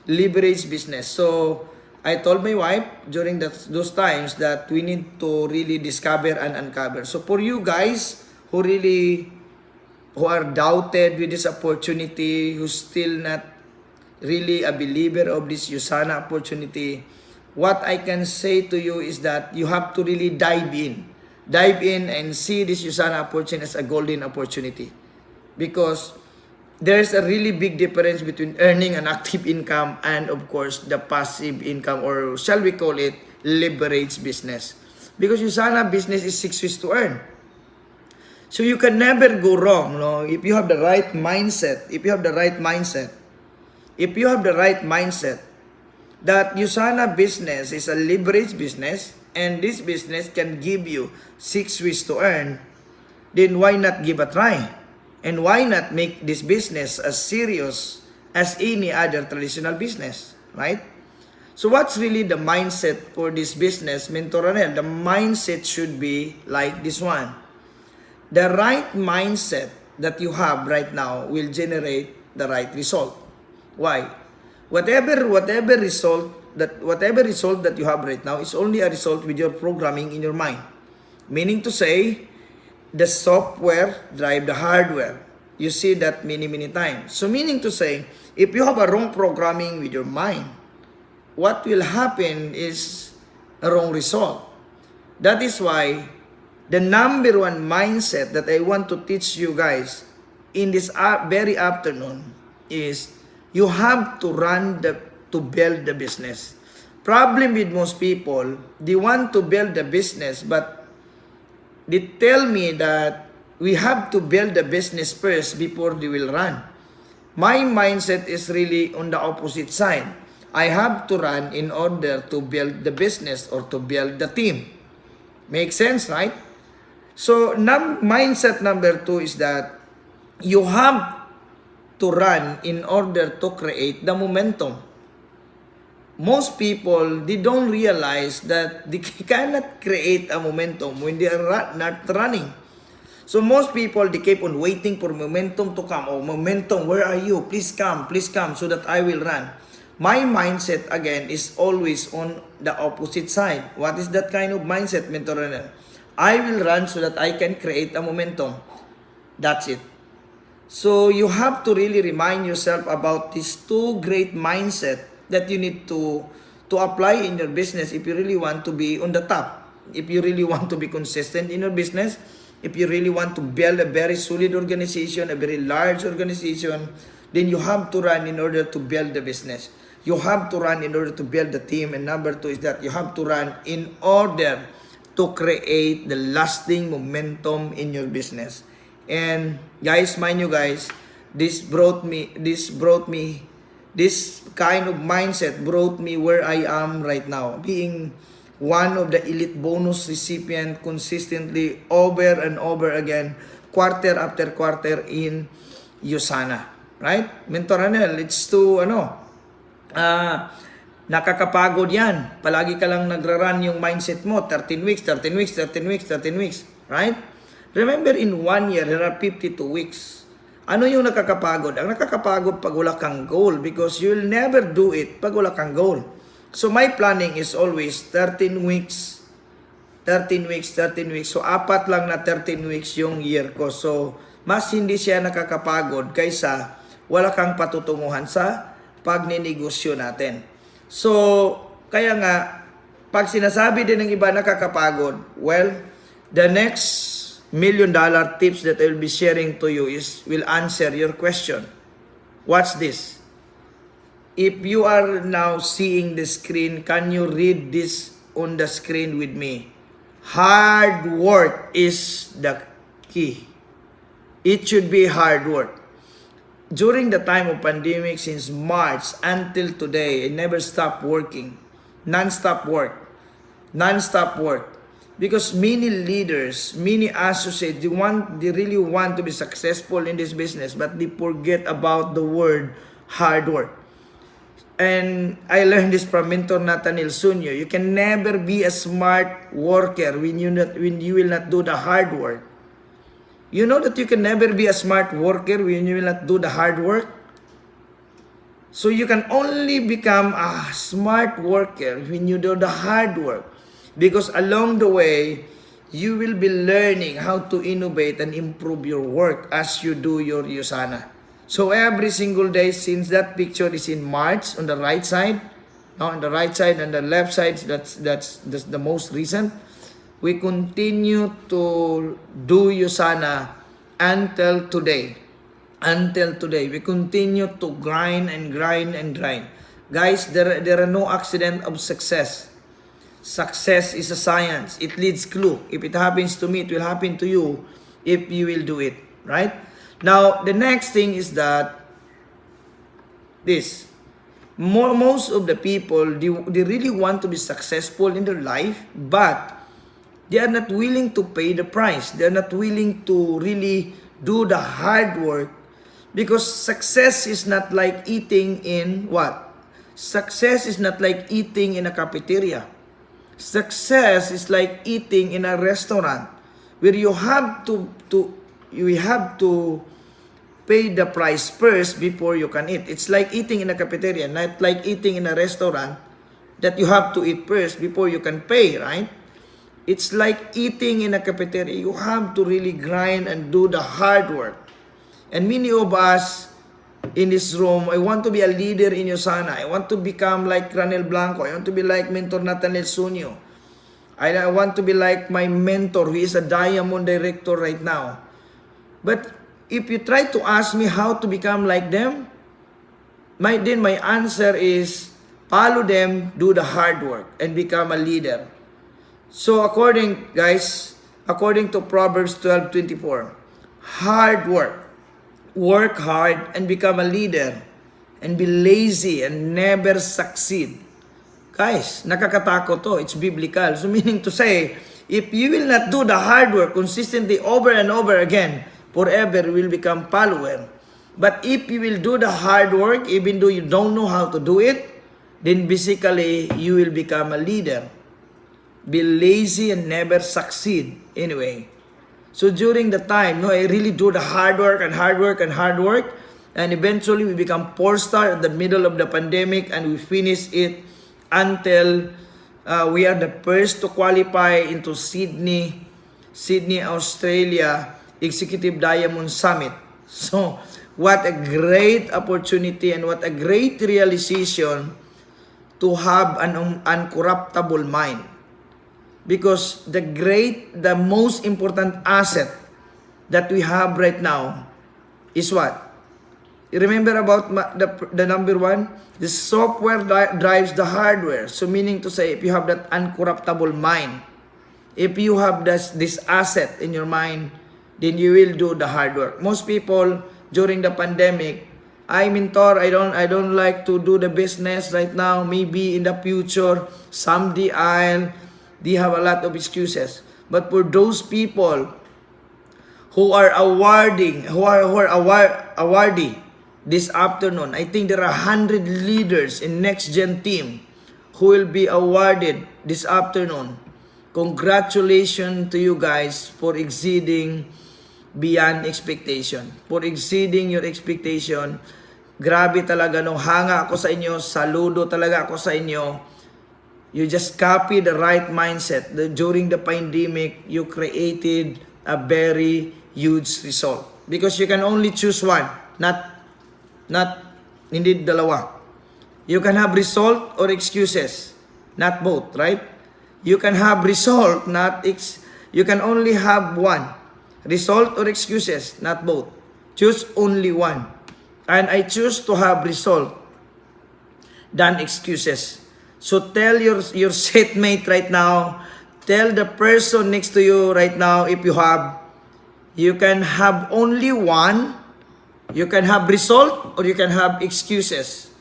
Leverage business. So I told my wife during those times that we need to really discover and uncover. So for you guys who are doubted with this opportunity, who still not really a believer of this USANA opportunity, what I can say to you is that you have to really dive in and see this USANA opportunity as a golden opportunity, because there's a really big difference between earning an active income and of course the passive income, or shall we call it leverage business, because USANA business is 6 ways to earn. So you can never go wrong, no? If you have the right mindset, if you have the right mindset that USANA business is a leverage business and this business can give you 6 ways to earn, then why not give a try? And why not make this business as serious as any other traditional business, right? So what's really the mindset for this business, Mentor Ranel? The mindset should be like this one. The right mindset that you have right now will generate the right result. Why? Whatever result that you have right now is only a result with your programming in your mind. Meaning to say, the software drive the hardware. You see that many times. So meaning to say, if you have a wrong programming with your mind, what will happen is a wrong result. That is why the number one mindset that I want to teach you guys in this very afternoon is you have to to build the business. Problem with most people, they want to build the business, but they tell me that we have to build the business first before they will run. My mindset is really on the opposite side. I have to run in order to build the business or to build the team. Make sense, right? So, mindset number 2 is that you have to run in order to create the momentum. Most people, they don't realize that they cannot create a momentum when they are not running. So most people, they keep on waiting for momentum to come. Oh, momentum, where are you? Please come so that I will run. My mindset, again, is always on the opposite side. What is that kind of mindset, Mentor Renel? I will run so that I can create a momentum. That's it. So you have to really remind yourself about these two great mindset that you need to apply in your business if you really want to be on the top. If you really want to be consistent in your business, if you really want to build a very solid organization, a very large organization, then you have to run in order to build the business. You have to run in order to build the team. And number 2 is that you have to run in order to create the lasting momentum in your business. And guys, mind you guys, this kind of mindset brought me where I am right now, being one of the elite bonus recipient consistently over and over again, quarter after quarter in USANA. Right? Mentor Anel, it's too, nakakapagod yan. Palagi ka lang nagra-run yung mindset mo, 13 weeks. Right? Remember, in 1 year, there are 52 weeks. Ano yung nakakapagod? Ang nakakapagod pag wala kang goal because you'll never do it pag wala kang goal. So my planning is always 13 weeks. So 4 lang na 13 weeks yung year ko. So mas hindi siya nakakapagod kaysa wala kang patutunguhan sa pagninegosyo natin. So kaya nga, pag sinasabi din ng iba nakakapagod, well, the next $1 million tips that I will be sharing to you will answer your question. Watch this. If you are now seeing the screen, can you read this on the screen with me? Hard work is the key. It should be hard work. During the time of pandemic, since March until today, I never stopped working. Non-stop work. Because many leaders, many associates, they really want to be successful in this business, but they forget about the word hard work. And I learned this from mentor Nathaniel Sunyo. You can never be a smart worker when you will not do the hard work. You know that you can never be a smart worker when you will not do the hard work? So you can only become a smart worker when you do the hard work. Because along the way, you will be learning how to innovate and improve your work as you do your USANA. So every single day, since that picture is in March on the right side, on the right side and the left side, that's the most recent. We continue to do USANA until today. We continue to grind. Guys, there are no accident of success. Success is a science. It leads clue. If it happens to me, it will happen to you if you will do it. Right? Now, the next thing is that most of the people, they really want to be successful in their life, but they are not willing to pay the price. They are not willing to really do the hard work because success is not like eating in what? Success is not like eating in a cafeteria. Success is like eating in a restaurant where you have to pay the price first before you can eat. It's like eating in a cafeteria, not like eating in a restaurant that you have to eat first before you can pay, right? It's like eating in a cafeteria. You have to really grind and do the hard work. And many of us, in this room, I want to be a leader in Yosana. I want to become like Ranel Blanco. I want to be like Mentor Nathaniel Sunyo. I want to be like my mentor, who is a diamond director right now. But if you try to ask me how to become like them, my answer is follow them, do the hard work, and become a leader. So according to Proverbs 12:24, hard work hard and become a leader, and be lazy and never succeed. Guys, nakakatakot to. It's biblical. So meaning to say, if you will not do the hard work consistently over and over again, forever you will become follower. But if you will do the hard work, even though you don't know how to do it, then basically you will become a leader. Be lazy and never succeed. Anyway, so during the time, I really do the hard work, and eventually we become 4-star at the middle of the pandemic, and we finish it until we are the first to qualify into Sydney, Australia Executive Diamond Summit. So, what a great opportunity and what a great realization to have an uncorruptible mind. Because the most important asset that we have right now is what? You remember about the number one? The software drives the hardware. So meaning to say, if you have that uncorruptible mind, if you have this asset in your mind, then you will do the hard work. Most people during the pandemic, I mentor, I don't like to do the business right now. Maybe in the future, someday they have a lot of excuses. But for those people who are awardee this afternoon, I think there are 100 leaders in Nxgn team who will be awarded this afternoon. Congratulations to you guys for exceeding beyond expectation. For exceeding your expectation. Grabe talaga, no? Hanga ako sa inyo. Saludo talaga ako sa inyo. You just copy the right mindset. During the pandemic, you created a very huge result. Because you can only choose one. Hindi dalawa. You can have result or excuses. Not both, right? You can have result, you can only have one. Result or excuses, not both. Choose only one. And I choose to have result than excuses. So tell your seatmate right now, tell the person next to you right now, if you can have only one. You can have result or you can have excuses.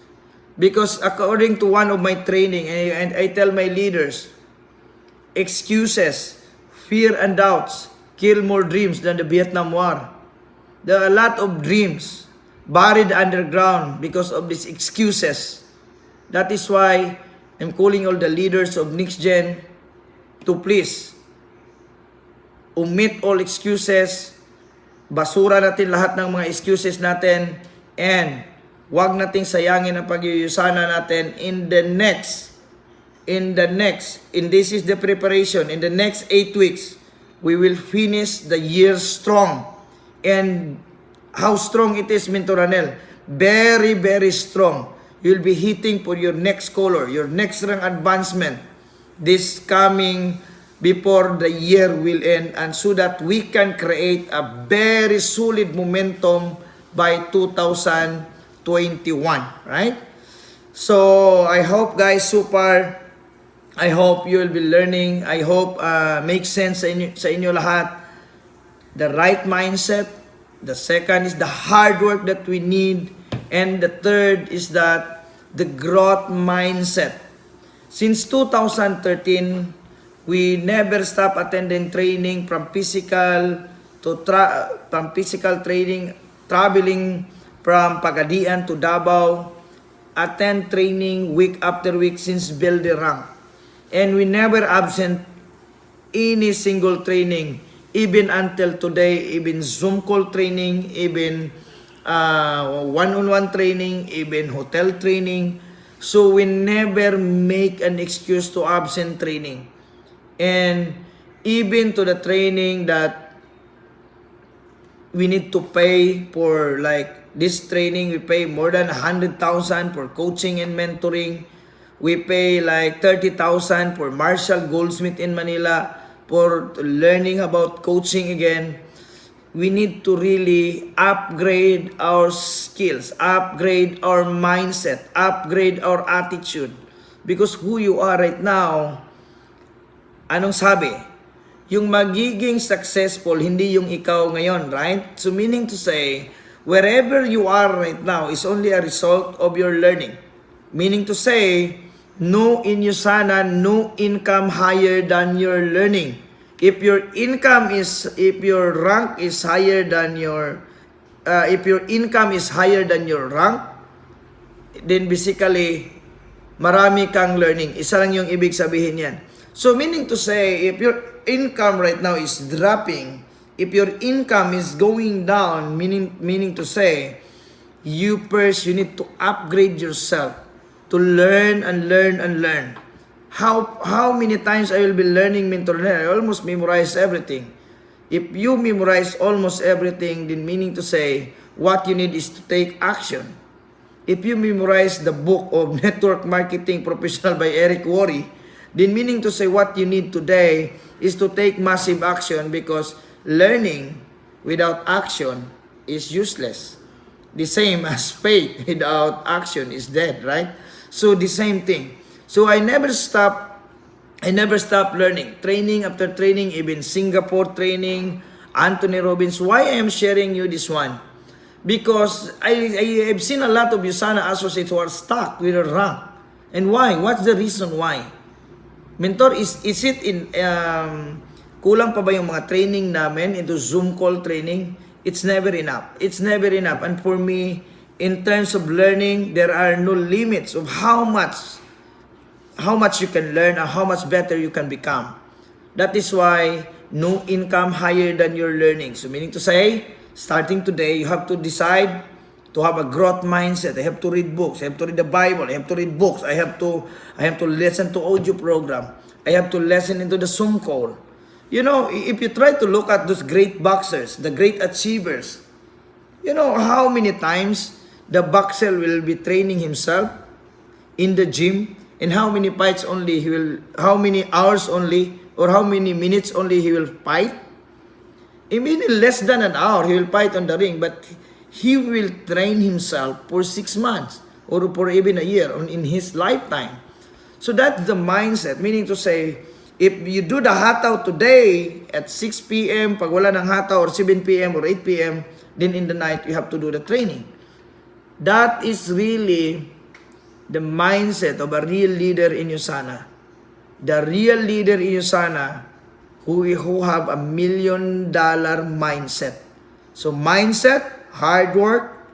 Because according to one of my training, and I tell my leaders, excuses, fear and doubts kill more dreams than the Vietnam War. There are a lot of dreams buried underground because of these excuses. That is why I'm calling all the leaders of Nxgn to please omit all excuses. Basura natin lahat ng mga excuses natin, and wag nating sayangin ang pagyuyusana natin in this is the preparation. In the next 8 weeks, we will finish the year strong. And how strong it is, Mentor Ranel? Very, very strong. You'll be hitting for your next color, your next rank advancement this coming before the year will end, and so that we can create a very solid momentum by 2021, right? So I hope guys, super, I hope you will be learning. I hope makes sense sa inyo lahat. The right mindset. The second is the hard work that we need. And the third is that the growth mindset. Since 2013, we never stop attending training, from physical training, traveling from Pagadian to Davao, attend training week after week since building rank. And we never absent any single training, even until today, even Zoom call training, even one-on-one training, even hotel training. So we never make an excuse to absent training. And even to the training that we need to pay for like this training. We pay more than 100,000 for coaching and mentoring. We pay like 30,000 for Marshall Goldsmith in Manila for learning about coaching again. We need to really upgrade our skills, upgrade our mindset, upgrade our attitude. Because who you are right now, anong sabi? Yung magiging successful, hindi yung ikaw ngayon, right? So meaning to say, wherever you are right now is only a result of your learning. Meaning to say, no inyo sana, no income higher than your learning. If your income is, if your rank is higher than your, if your income is higher than your rank, then basically, marami kang learning. Isa lang yung ibig sabihin yan. So meaning to say, if your income right now is dropping, if your income is going down, meaning to say, you first, you need to upgrade yourself to learn and learn and learn. How many times I will be learning mentor? I almost memorize everything. If you memorize almost everything, then meaning to say, what you need is to take action. If you memorize the book of Network Marketing Professional by Eric Worre, then meaning to say what you need today is to take massive action, because learning without action is useless. The same as faith without action is dead, right? So the same thing. So I never stop learning. Training after training, even Singapore training, Anthony Robbins. Why I am sharing you this one? Because I have seen a lot of USANA associates who are stuck with a rank. And why? What's the reason why? Mentor, is it in, kulang pa ba yung mga training namin into Zoom call training? It's never enough. It's never enough. And for me, in terms of learning, there are no limits of how much you can learn and how much better you can become. That is why no income higher than your learning. So meaning to say, starting today, you have to decide to have a growth mindset. I have to read books. I have to read the Bible. I have to read books. I have to listen to audio program. I have to listen into the Zoom call. You know, if you try to look at those great boxers, the great achievers, you know how many times the boxer will be training himself in the gym, and how many fights only he will, how many hours only, or how many minutes only he will fight. I mean, in less than an hour, he will fight on the ring, but he will train himself for 6 months or for even a year in his lifetime. So that's the mindset, meaning to say, if you do the hataw today at 6 p.m., pag wala ng hataw, or 7 p.m. or 8 p.m., then in the night, you have to do the training. That is really the mindset of a real leader in USANA. The real leader in USANA who have $1 million mindset. So mindset, hard work,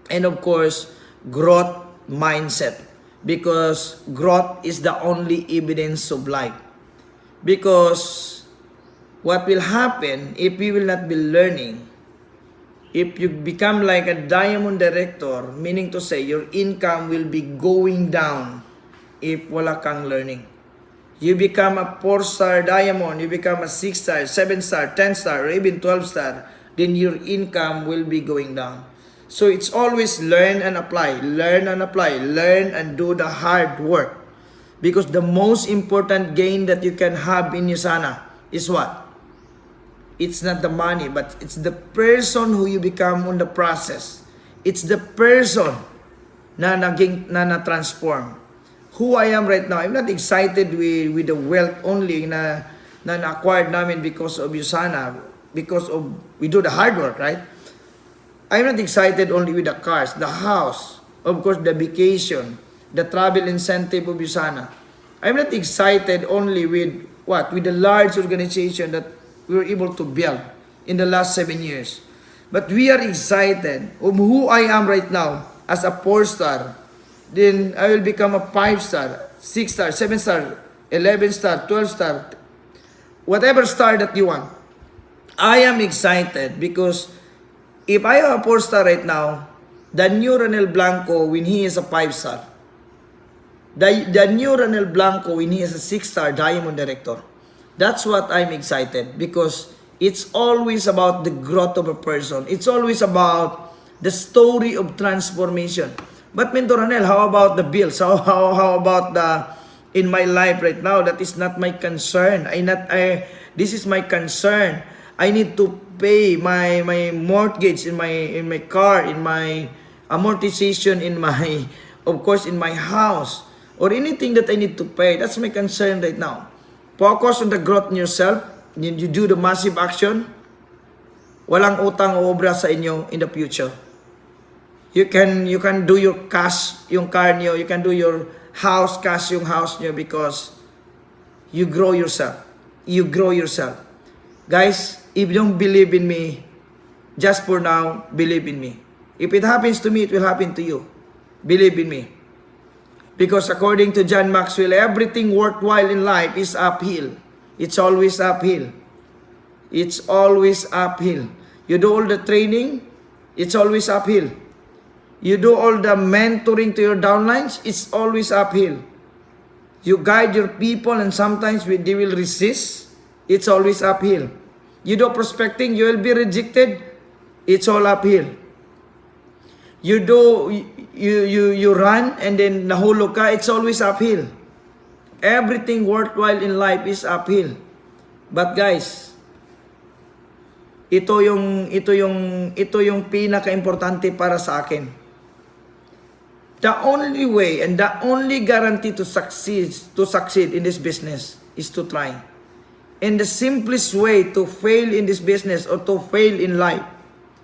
and of course, growth mindset. Because growth is the only evidence of life. Because what will happen if we will not be learning, if you become like a diamond director, meaning to say your income will be going down if wala kang learning. You become a 4-star diamond, you become a 6-star, 7-star, 10-star, or even 12-star, then your income will be going down. So it's always learn and apply, learn and apply, learn and do the hard work. Because the most important gain that you can have in USANA is what? It's not the money, but it's the person who you become on the process. It's the person na na-transform. Who I am right now, I'm not excited with the wealth only na na-acquired namin because of USANA, because of we do the hard work, right? I'm not excited only with the cars, the house, of course the vacation, the travel incentive of USANA. I'm not excited only with what? With the large organization that we were able to build in the last 7 years. But we are excited of who I am right now as a 4-star. Then I will become a 5-star, 6-star, 7-star, 11-star, 12-star, whatever star that you want. I am excited because if I am a 4-star right now, the new Ronel Blanco when he is a 5-star, the new Ronel Blanco when he is a 6-star diamond director, that's what I'm excited, because It's always about the growth of a person. It's always about the story of transformation. But Mentor Ranel, how about the bills? How about in my life right now? That is not my concern. This is my concern. I need to pay my mortgage in my car, in my amortization, in my, of course, in my house, or anything that I need to pay. That's my concern right now. Focus on the growth in yourself. You do the massive action. Walang utang o obra sa inyo in the future. You can do your cash yung car niyo. You can do your house cash yung house niyo because you grow yourself. You grow yourself. Guys, if you don't believe in me, just for now, believe in me. If it happens to me, it will happen to you. Believe in me. Because according to John Maxwell, everything worthwhile in life is uphill. It's always uphill. It's always uphill. You do all the training, it's always uphill. You do all the mentoring to your downlines, it's always uphill. You guide your people and sometimes they will resist, it's always uphill. You do prospecting, you will be rejected, it's all uphill. You run and then nahulog ka, it's always uphill. Everything worthwhile in life is uphill. But guys, ito yung pinaka-importante para sa akin. The only way and the only guarantee to succeed in this business is to try. And the simplest way to fail in this business or to fail in life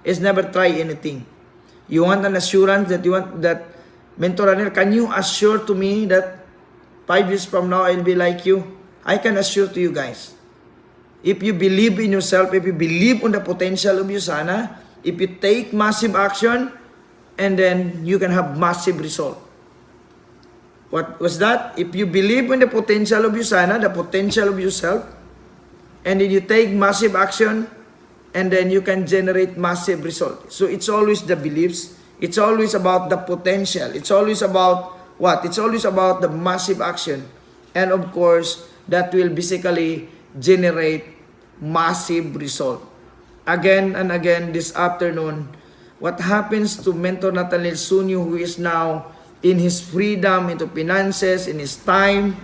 is never try anything. You want an assurance that Mentor Ranel, can you assure to me that 5 years from now I'll be like you? I can assure to you guys. If you believe in yourself, if you believe on the potential of Usana, if you take massive action, and then you can have massive result. What was that? If you believe in the potential of Usana, the potential of yourself, and then you take massive action, and then you can generate massive result. So it's always the beliefs. It's always about the potential. It's always about what? It's always about the massive action. And of course, that will basically generate massive result. Again and again this afternoon, what happens to Mentor Nathaniel Sunyo, who is now in his freedom, into finances, in his time?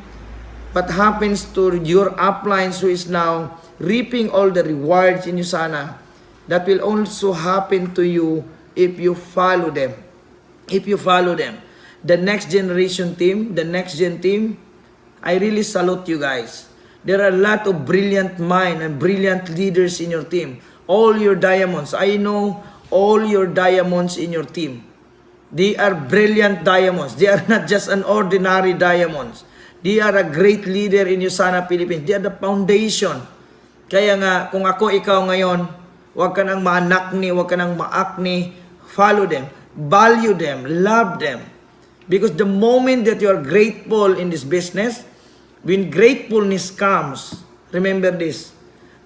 What happens to your uplines who is now reaping all the rewards in Usana? That will also happen to you if you follow them. If you follow them. The next generation team, the next gen team, I really salute you guys. There are a lot of brilliant minds and brilliant leaders in your team. All your diamonds. I know all your diamonds in your team. They are brilliant diamonds. They are not just an ordinary diamonds. They are a great leader in Usana, Philippines. They are the foundation. Kaya nga, kung ako ikaw ngayon, huwag ka nang maanakni, huwag ka nang maakni. Follow them. Value them. Love them. Because the moment that you are grateful in this business, when gratefulness comes, remember this,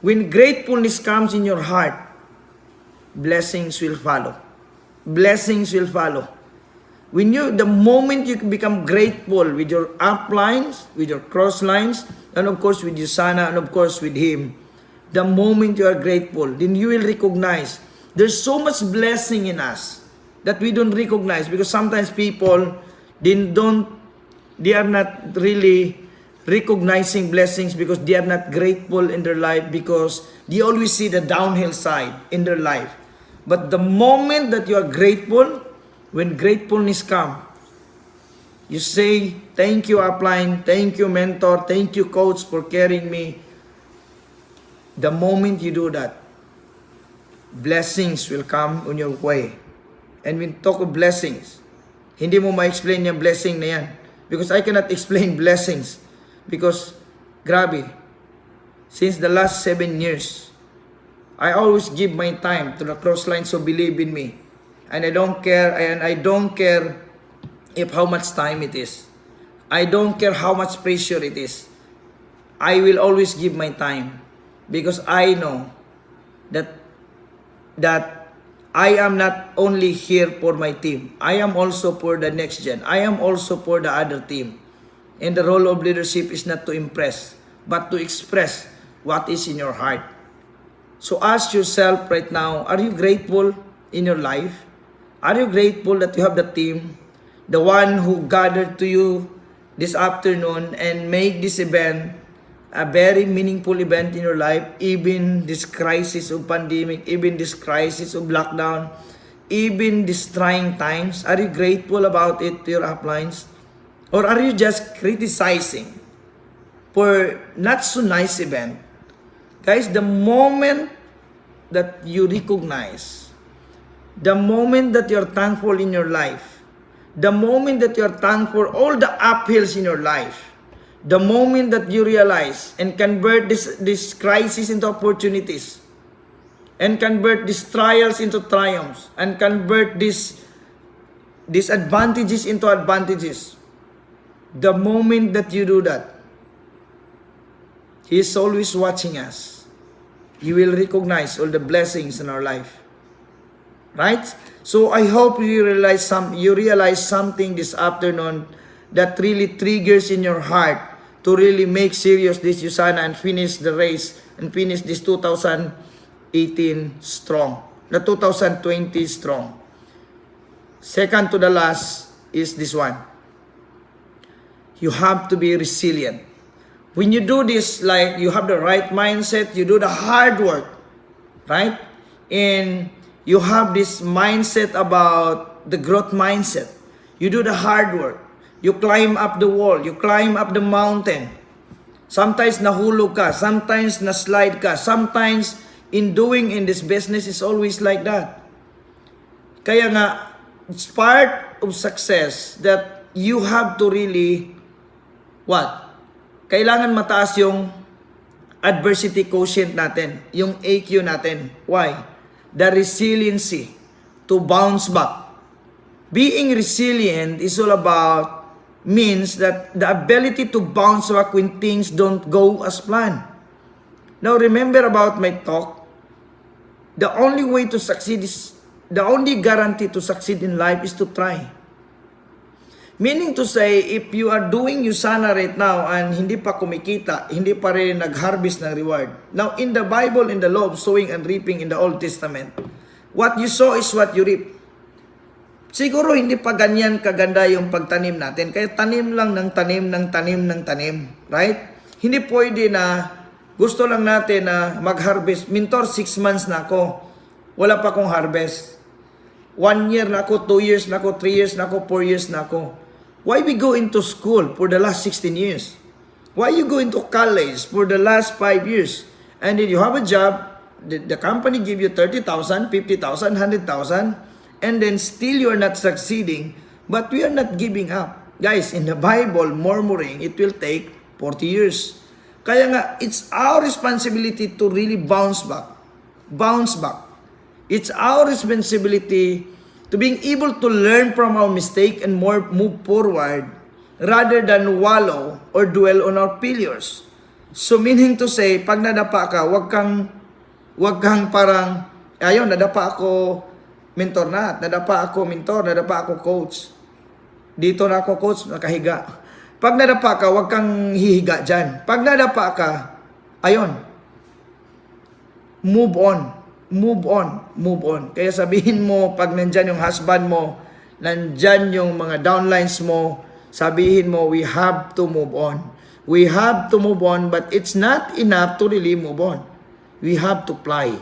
when gratefulness comes in your heart, blessings will follow. Blessings will follow. The moment you become grateful with your uplines, with your cross lines, and of course with Usana, and of course with him, the moment you are grateful, then you will recognize there's so much blessing in us that we don't recognize, because sometimes people, they are not really recognizing blessings because they are not grateful in their life, because they always see the downhill side in their life. But the moment that you are grateful, when gratefulness comes, you say, thank you upline, thank you mentor, thank you coach for carrying me. The moment you do that, blessings will come on your way. And when talk of blessings, hindi mo ma-explain yung blessing na yan. Because I cannot explain blessings. Because, grabe, since the last 7 years, I always give my time to the cross line, so believe in me. And I don't care if how much time it is. I don't care how much pressure it is. I will always give my time. Because I know that I am not only here for my team. I am also for the next gen. I am also for the other team. And the role of leadership is not to impress, but to express what is in your heart. So ask yourself right now, are you grateful in your life? Are you grateful that you have the team, the one who gathered to you this afternoon and make this event a very meaningful event in your life, even this crisis of pandemic, even this crisis of lockdown, even these trying times? Are you grateful about it to your uplines? Or are you just criticizing for not so nice event? Guys, the moment that you recognize, the moment that you're thankful in your life, the moment that you're thankful for all the uphills in your life, the moment that you realize and convert this crisis into opportunities, and convert these trials into triumphs, and convert these disadvantages into advantages, the moment that you do that, He is always watching us. You will recognize all the blessings in our life. Right? So I hope you realize something this afternoon that really triggers in your heart to really make serious this USANA and finish the race and finish this 2018 strong. The 2020 strong. Second to the last is this one. You have to be resilient. When you do this, like you have the right mindset, you do the hard work, right? And you have this mindset about the growth mindset. You do the hard work. You climb up the wall. You climb up the mountain. Sometimes nahulog ka. Sometimes na-slide ka. Sometimes in doing in this business is always like that. Kaya nga, it's part of success that you have to really, what? Kailangan mataas yung adversity quotient natin, yung AQ natin. Why? The resiliency to bounce back. Being resilient is all about, means that the ability to bounce back when things don't go as planned. Now remember about my talk, the only way to succeed is, the only guarantee to succeed in life is to try. Meaning to say, if you are doing USANA right now and hindi pa kumikita, hindi pa rin nag-harvest ng reward. Now, in the Bible, in the law of sowing and reaping in the Old Testament, what you sow is what you reap. Siguro hindi pa ganyan kaganda yung pagtanim natin. Kaya tanim lang ng tanim, ng tanim, ng tanim. Right? Hindi pwede na gusto lang natin na mag-harvest. Mentor, 6 months na ako. Wala pa akong harvest. 1 year na ako, 2 years na ako, 3 years na ako, 4 years na ako. Why we go into school for the last 16 years? Why you go into college for the last 5 years? And then you have a job, the company give you 30,000, 50,000, 100,000, and then still you are not succeeding, but we are not giving up. Guys, in the Bible, murmuring, it will take 40 years. Kaya nga, it's our responsibility to really bounce back. Bounce back. It's our responsibility to being able to learn from our mistake and move forward rather than wallow or dwell on our failures. So meaning to say, pag nadapa ka, wag kang parang, ayun, nadapa ako mentor na, nadapa ako mentor, nadapa ako coach. Dito na ako coach, nakahiga. Pag nadapa ka, wag kang hihiga dyan. Pag nadapa ka, ayun, move on. Move on, move on. Kaya sabihin mo, pag nandyan yung husband mo, nandyan yung mga downlines mo, sabihin mo, we have to move on. We have to move on, but it's not enough to really move on. We have to fly.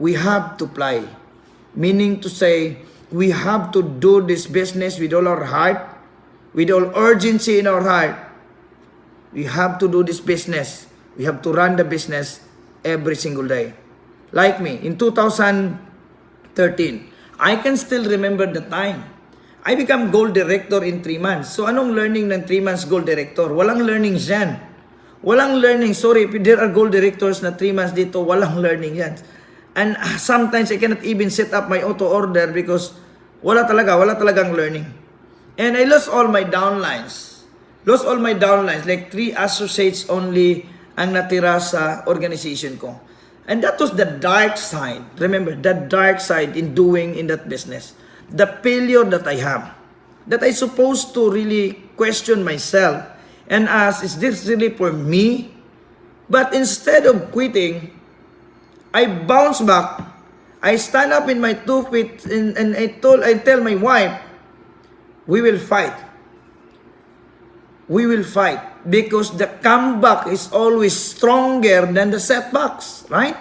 We have to fly. Meaning to say, we have to do this business with all our heart, with all urgency in our heart. We have to do this business. We have to run the business every single day. Like me, in 2013, I can still remember the time. I become gold director in 3 months. So anong learning ng 3 months gold director? Walang learning yan. Walang learning. Sorry, if there are gold directors na 3 months dito, walang learning yan. And sometimes I cannot even set up my auto order because wala talagang learning. And I lost all my downlines. Like 3 associates only ang natira sa organization ko. And that was the dark side. Remember, the dark side in doing in that business. The failure that I have. That I supposed to really question myself and ask, is this really for me? But instead of quitting, I bounce back. I stand up in my 2 feet and I tell my wife, we will fight. We will fight because the comeback is always stronger than the setbacks, right?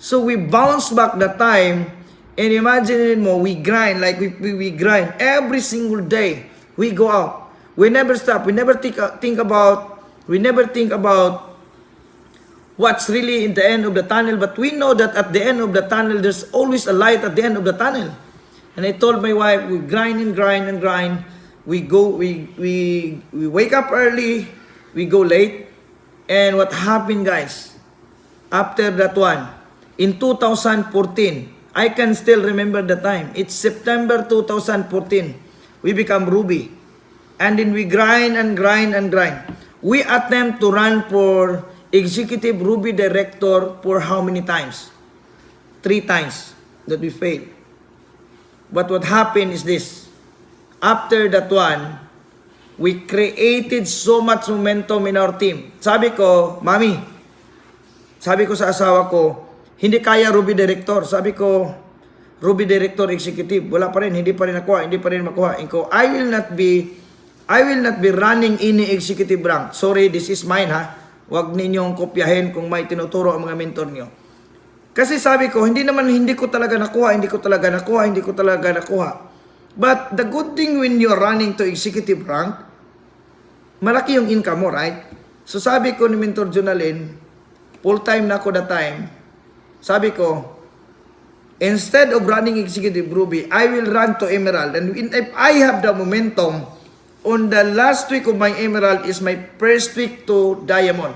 So we bounce back the time, and imagine mo, we grind like we grind every single day. We go out. We never stop. We never think about what's really in the end of the tunnel, but we know that at the end of the tunnel, there's always a light at the end of the tunnel. And I told my wife, we grind and grind and grind. We wake up early, we go late. And what happened, guys? After that one, in 2014, I can still remember the time. It's September 2014. We become Ruby. And then we grind and grind and grind. We attempt to run for Executive Ruby Director for how many times? 3 times that we failed. But what happened is this. After that one, we created so much momentum in our team. Sabi ko, Mami, sabi ko sa asawa ko, hindi kaya Ruby Director. Sabi ko, Ruby Director Executive. Wala pa rin, hindi pa rin makuha. I will not be running any executive rank. Sorry, this is mine ha. Huwag ninyong kopyahin kung may tinuturo ang mga mentor nyo. Kasi sabi ko, hindi ko talaga nakuha. But the good thing when you're running to executive rank, malaki yung income mo, right? So sabi ko ni Mentor Jonalyn, full-time na ako that time, sabi ko, instead of running executive Ruby, I will run to Emerald. And if I have the momentum, on the last week of my Emerald is my first week to Diamond.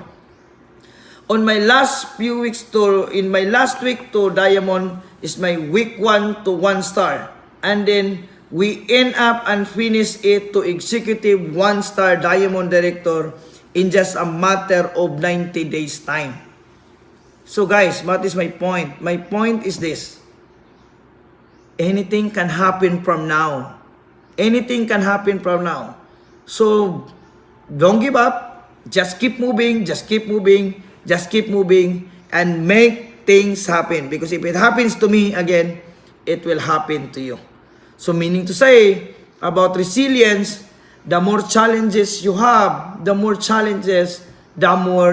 In my last week to Diamond is my week 1 to 1 star. And then we end up and finish it to Executive 1-star Diamond Director in just a matter of 90 days time. So guys, what is my point? My point is this. Anything can happen from now. Anything can happen from now. So don't give up. Just keep moving, and make things happen. Because if it happens to me again, it will happen to you. So meaning to say, about resilience, the more challenges you have, the more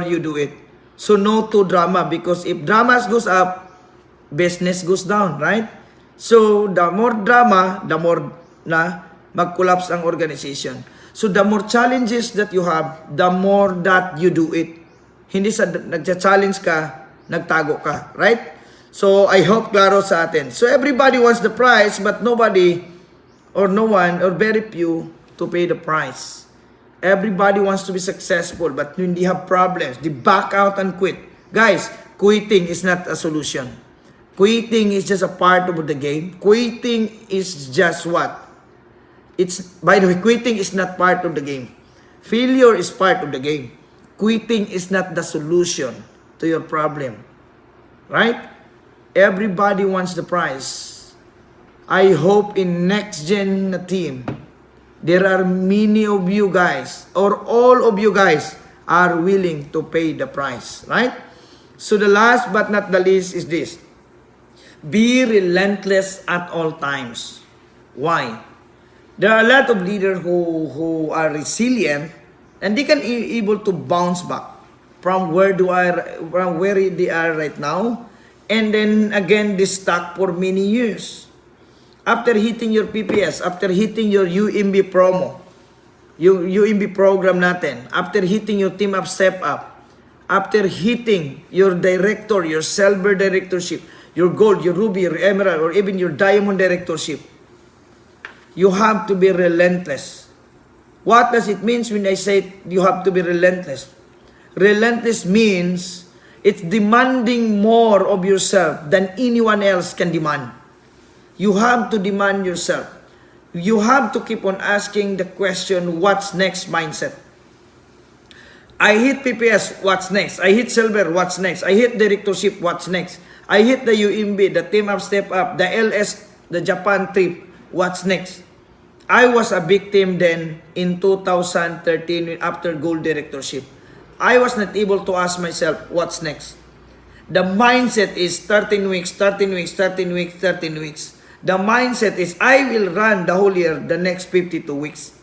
you do it. So no to drama, because if drama goes up, business goes down, right? So the more drama, the more na mag-collapse ang organization. So the more challenges that you have, the more that you do it. Hindi sa nagcha-challenge ka, nagtago ka, right? So, I hope klaro sa atin. So, everybody wants the prize, but nobody, or no one, or very few, to pay the price. Everybody wants to be successful, but when they have problems, they back out and quit. Guys, quitting is not a solution. Quitting is just a part of the game. Quitting is just what? By the way, quitting is not part of the game. Failure is part of the game. Quitting is not the solution to your problem. Right? Everybody wants the prize. I hope in Nxgn team, there are many of you guys, or all of you guys, are willing to pay the price, right? So the last but not the least is this. Be relentless at all times. Why? There are a lot of leaders who are resilient, and they can able to bounce back from where they are right now. And then again, they stuck for many years. After hitting your PPS, after hitting your UMB promo, yung UMB program natin, after hitting your team up, step up, after hitting your director, your silver directorship, your gold, your ruby, your emerald, or even your diamond directorship, you have to be relentless. What does it mean when I say you have to be relentless? Relentless means it's demanding more of yourself than anyone else can demand. You have to demand yourself. You have to keep on asking the question, what's next mindset? I hit PPS, what's next? I hit silver, what's next? I hit directorship, what's next? I hit the UMB, the team up, step up, the LS, the Japan trip, what's next? I was a victim then in 2013 after gold directorship. I was not able to ask myself, what's next? The mindset is 13 weeks, 13 weeks, 13 weeks, 13 weeks. The mindset is, I will run the whole year, the next 52 weeks.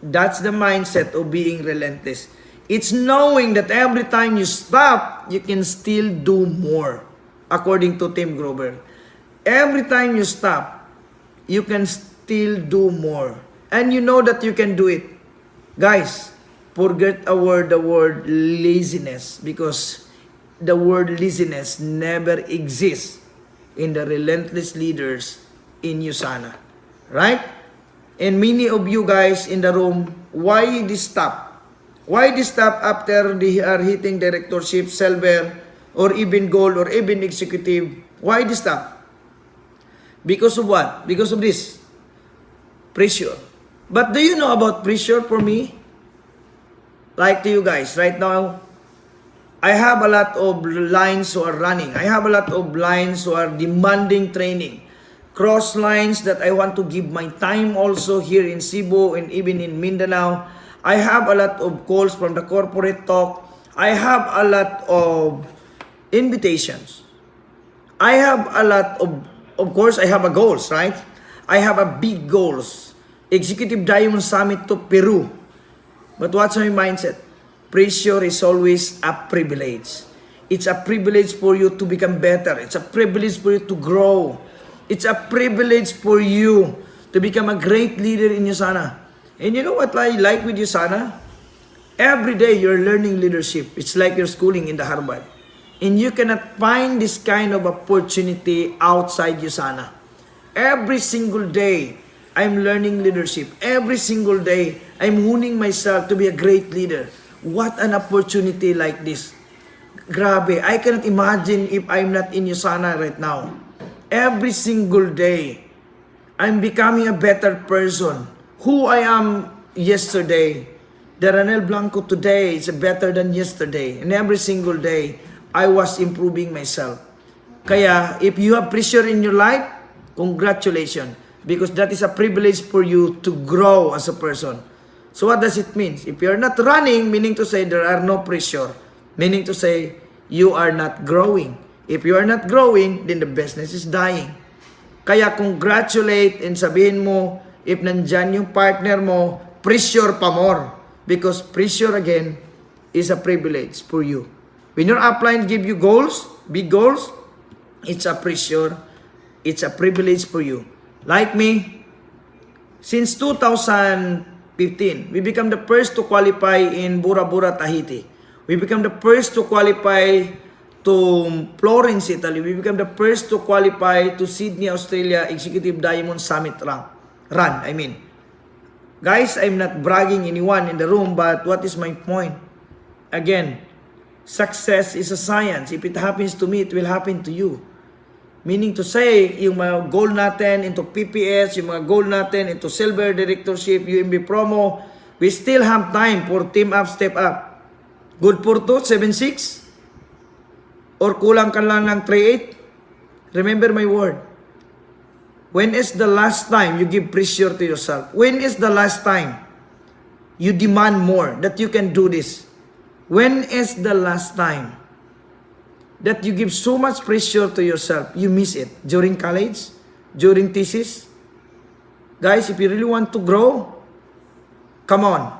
That's the mindset of being relentless. It's knowing that every time you stop, you can still do more, according to Tim Grover. Every time you stop, you can still do more. And you know that you can do it. Guys, forget the word laziness, because the word laziness never exists in the relentless leaders in USANA. Right? And many of you guys in the room, why this stop? Why this stop after they are hitting directorship, silver, or even gold, or even executive? Why this stop? Because of what? Because of this pressure. But do you know about pressure for me? Like to you guys, right now, I have a lot of lines who are running. I have a lot of lines who are demanding training. Cross lines that I want to give my time also here in Cebu and even in Mindanao. I have a lot of calls from the corporate talk. I have a lot of invitations. I have a lot of course, I have a goals, right? I have a big goals. Executive Diamond Summit to Peru. But what's my mindset? Pressure is always a privilege. It's a privilege for you to become better. It's a privilege for you to grow. It's a privilege for you to become a great leader in USANA. And you know what I like with USANA? Every day you're learning leadership. It's like you're schooling in the Harvard. And you cannot find this kind of opportunity outside USANA. Every single day, I'm learning leadership. Every single day, I'm honing myself to be a great leader. What an opportunity like this. Grabe, I cannot imagine if I'm not in USANA right now. Every single day, I'm becoming a better person. Who I am yesterday, the Ranel Blanco today is better than yesterday. And every single day, I was improving myself. Kaya, if you have pressure in your life, congratulations. Because that is a privilege for you to grow as a person. So what does it mean? If you're not running, meaning to say there are no pressure. Meaning to say, you are not growing. If you are not growing, then the business is dying. Kaya congratulate and sabihin mo, if nandyan yung partner mo, pressure pa more. Because pressure again is a privilege for you. When your upline give you goals, big goals, it's a pressure, it's a privilege for you. Like me, since 2015, we become the first to qualify in Bora Bora, Tahiti. We become the first to qualify to Florence, Italy. We become the first to qualify to Sydney, Australia Executive Diamond Summit run. Guys, I'm not bragging anyone in the room, but what is my point? Again, success is a science. If it happens to me, it will happen to you. Meaning to say, yung mga goal natin into PPS, yung mga goal natin into Silver Directorship, UMB Promo, we still have time for team up, step up. Good for 2, 7-6? Or kulang ka lang ng 3-8? Remember my word. When is the last time you give pressure to yourself? When is the last time you demand more that you can do this? When is the last time that you give so much pressure to yourself, you miss it? During college? During thesis? Guys, if you really want to grow, come on.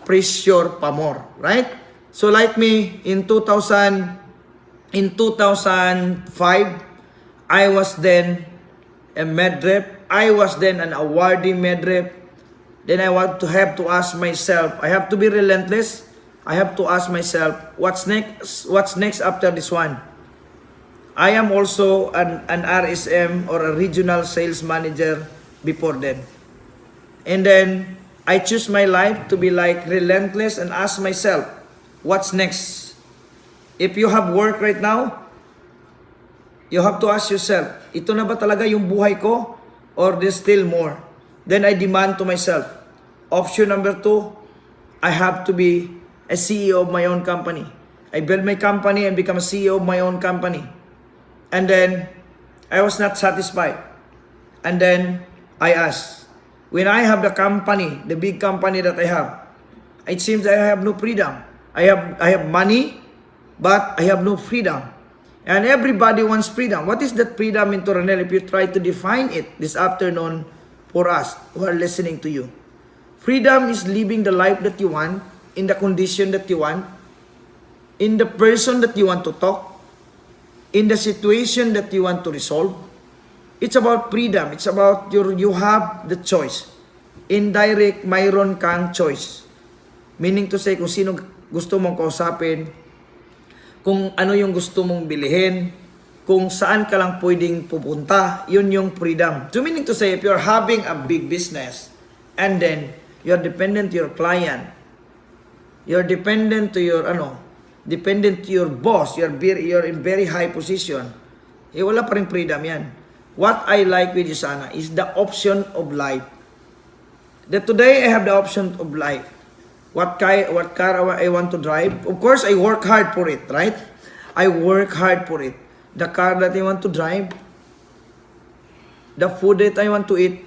Pressure pa more, right? So like me, in 2005, I was then a med rep. I was then an awardee med rep. Then I want to have to ask myself, I have to be relentless. I have to ask myself, what's next? What's next after this one? I am also an RSM or a regional sales manager before then. And then I choose my life to be like relentless and ask myself, what's next? If you have work right now, you have to ask yourself, ito na ba talaga yung buhay ko? Or there's still more? Then I demand to myself, option number 2, I have to be a CEO of my own company. I build my company and become a CEO of my own company. And then, I was not satisfied. And then, I asked, when I have the company, the big company that I have, it seems that I have no freedom. I have money, but I have no freedom. And everybody wants freedom. What is that freedom into Ranel? If you try to define it this afternoon for us who are listening to you. Freedom is living the life that you want, in the condition that you want, in the person that you want to talk, in the situation that you want to resolve. It's about freedom. It's about you have the choice. Indirect, mayroon kang choice. Meaning to say, kung sino gusto mong kausapin, kung ano yung gusto mong bilhin, kung saan ka lang pwedeng pupunta, yun yung freedom. So meaning to say, if you're having a big business, and then you're dependent to your client, you're dependent to your, dependent to your boss, you're in very high position, wala pa rin freedom yan. What I like with you sana is the option of life. That today I have the option of life. What car I want to drive? Of course, I work hard for it, right? I work hard for it. The car that I want to drive, the food that I want to eat,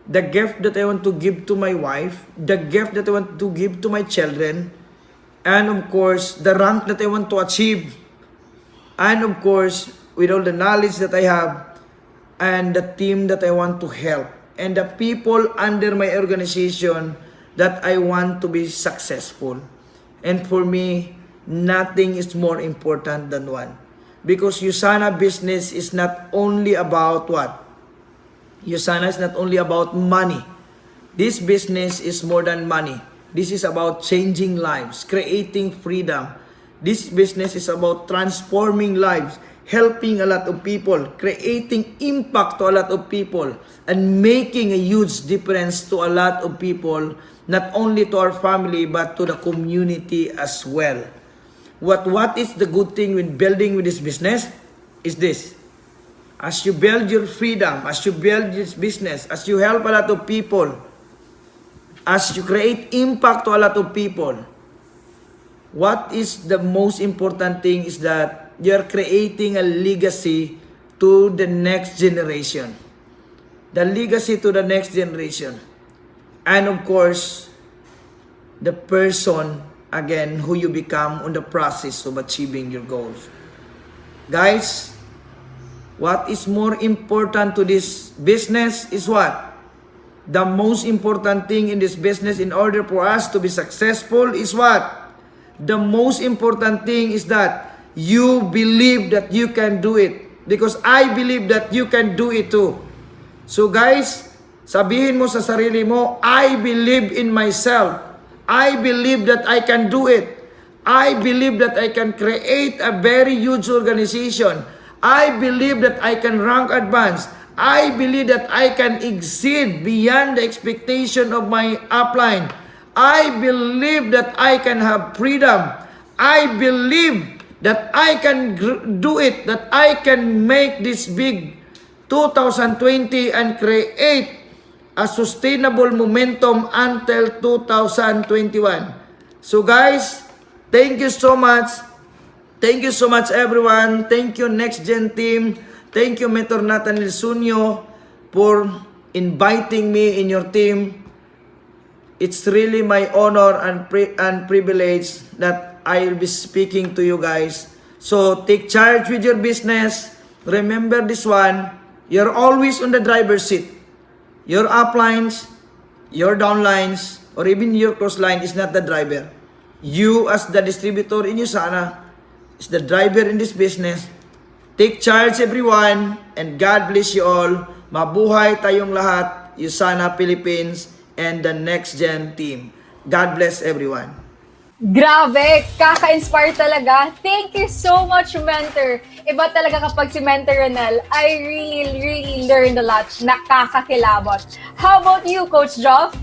the gift that I want to give to my wife, the gift that I want to give to my children, and of course, the rank that I want to achieve, and of course, with all the knowledge that I have, and the team that I want to help, and the people under my organization that I want to be successful. And for me, nothing is more important than one. Because Usana business is not only about what? Usana is not only about money. This business is more than money. This is about changing lives, creating freedom. This business is about transforming lives, helping a lot of people, creating impact to a lot of people, and making a huge difference to a lot of people, not only to our family, but to the community as well. What is the good thing with building with this business? Is this. As you build your freedom, as you build this business, as you help a lot of people, as you create impact to a lot of people, what is the most important thing is that you're creating a legacy to the next generation. The legacy to the next generation. And of course, the person, again, who you become on the process of achieving your goals. Guys, what is more important to this business is what? The most important thing in this business in order for us to be successful is what? The most important thing is that you believe that you can do it. Because I believe that you can do it too. So guys, sabihin mo sa sarili mo, I believe in myself. I believe that I can do it. I believe that I can create a very huge organization. I believe that I can rank advance. I believe that I can exceed beyond the expectation of my upline. I believe that I can have freedom. I believe that I can do it, that I can make this big 2020 and create a sustainable momentum until 2021. So guys, thank you so much. Thank you so much everyone. Thank you Nxgn team. Thank you Mentor Nathaniel Sunyo for inviting me in your team. It's really my honor and privilege that I will be speaking to you guys. So take charge with your business. Remember this one. You're always on the driver's seat. Your uplines, your downlines, or even your crossline is not the driver. You as the distributor in Usana is the driver in this business. Take charge everyone, and God bless you all. Mabuhay tayong lahat, Usana Philippines, and the Nxgn team. God bless everyone. Grabe, kaka-inspire talaga. Thank you so much, Mentor. Iba talaga kapag si Mentor Ronel. I really learned a lot. Nakakakilabot. How about you, Coach Joff?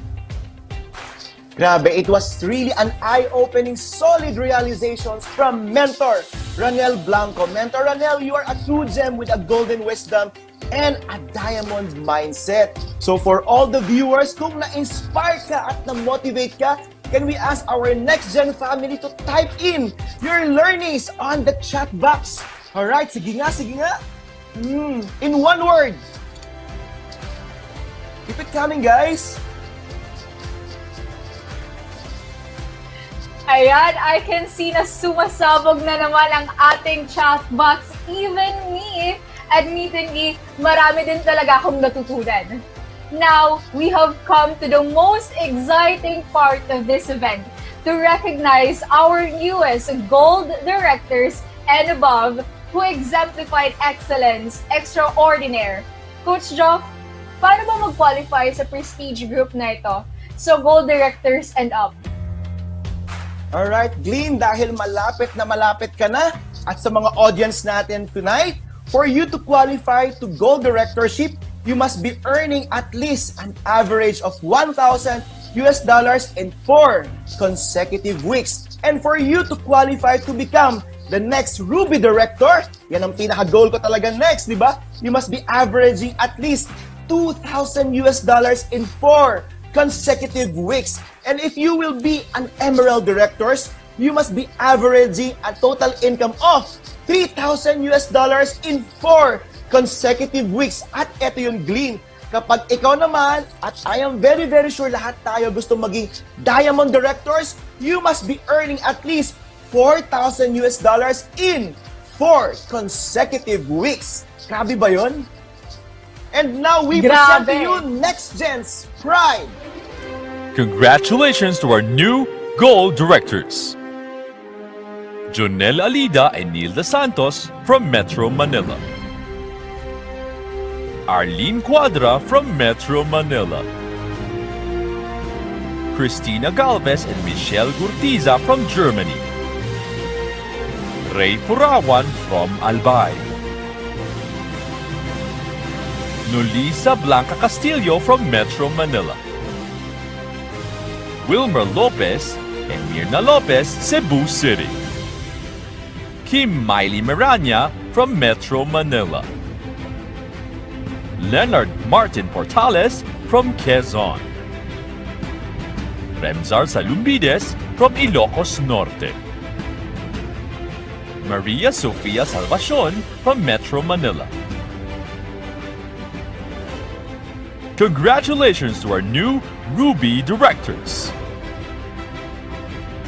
Grabe, it was really an eye-opening, solid realizations from Mentor Ronel Blanco. Mentor Ronel, you are a true gem with a golden wisdom and a diamond mindset. So for all the viewers, kung na-inspire ka at na-motivate ka, can we ask our Nxgn family to type in your learnings on the chat box? Alright, sige nga. In one word. Keep it coming, guys. Ayan, I can see na sumasabog na naman ang ating chat box. Even me, admittedly, marami din talaga akong natutunan. Now, we have come to the most exciting part of this event, to recognize our newest gold directors and above who exemplified excellence extraordinaire. Coach Joff, paano ba mag-qualify sa prestige group na ito? So, gold directors and up. Alright, Glenn, dahil malapit na malapit ka na at sa mga audience natin tonight, for you to qualify to gold directorship, you must be earning at least an average of $1,000 in 4 consecutive weeks. And for you to qualify to become the next Ruby Director, yan ang pinaka-goal ko talaga next, di ba? You must be averaging at least $2,000 in 4 consecutive weeks. And if you will be an Emerald Directors, you must be averaging a total income of $3,000 in 4 consecutive weeks. At eto yung Glenn, kapag ikaw naman, at I am very sure lahat tayo gusto maging Diamond Directors, you must be earning at least $4,000 in 4 consecutive weeks. Grabe ba yun? And now we present to you Nxgn's Pride. Congratulations to our new Gold Directors. Jonel Alida and Nilda Santos from Metro Manila. Arlene Cuadra from Metro Manila. Cristina Galvez and Michelle Gurtiza from Germany. Ray Purawan from Albay. Nolisa Blanca Castillo from Metro Manila. Wilmer Lopez and Mirna Lopez, Cebu City. Kim Miley Miranya from Metro Manila. Leonard Martin Portales from Quezon. Remzar Salumbides from Ilocos Norte. Maria Sofia Salvacion from Metro Manila. Congratulations to our new Ruby Directors.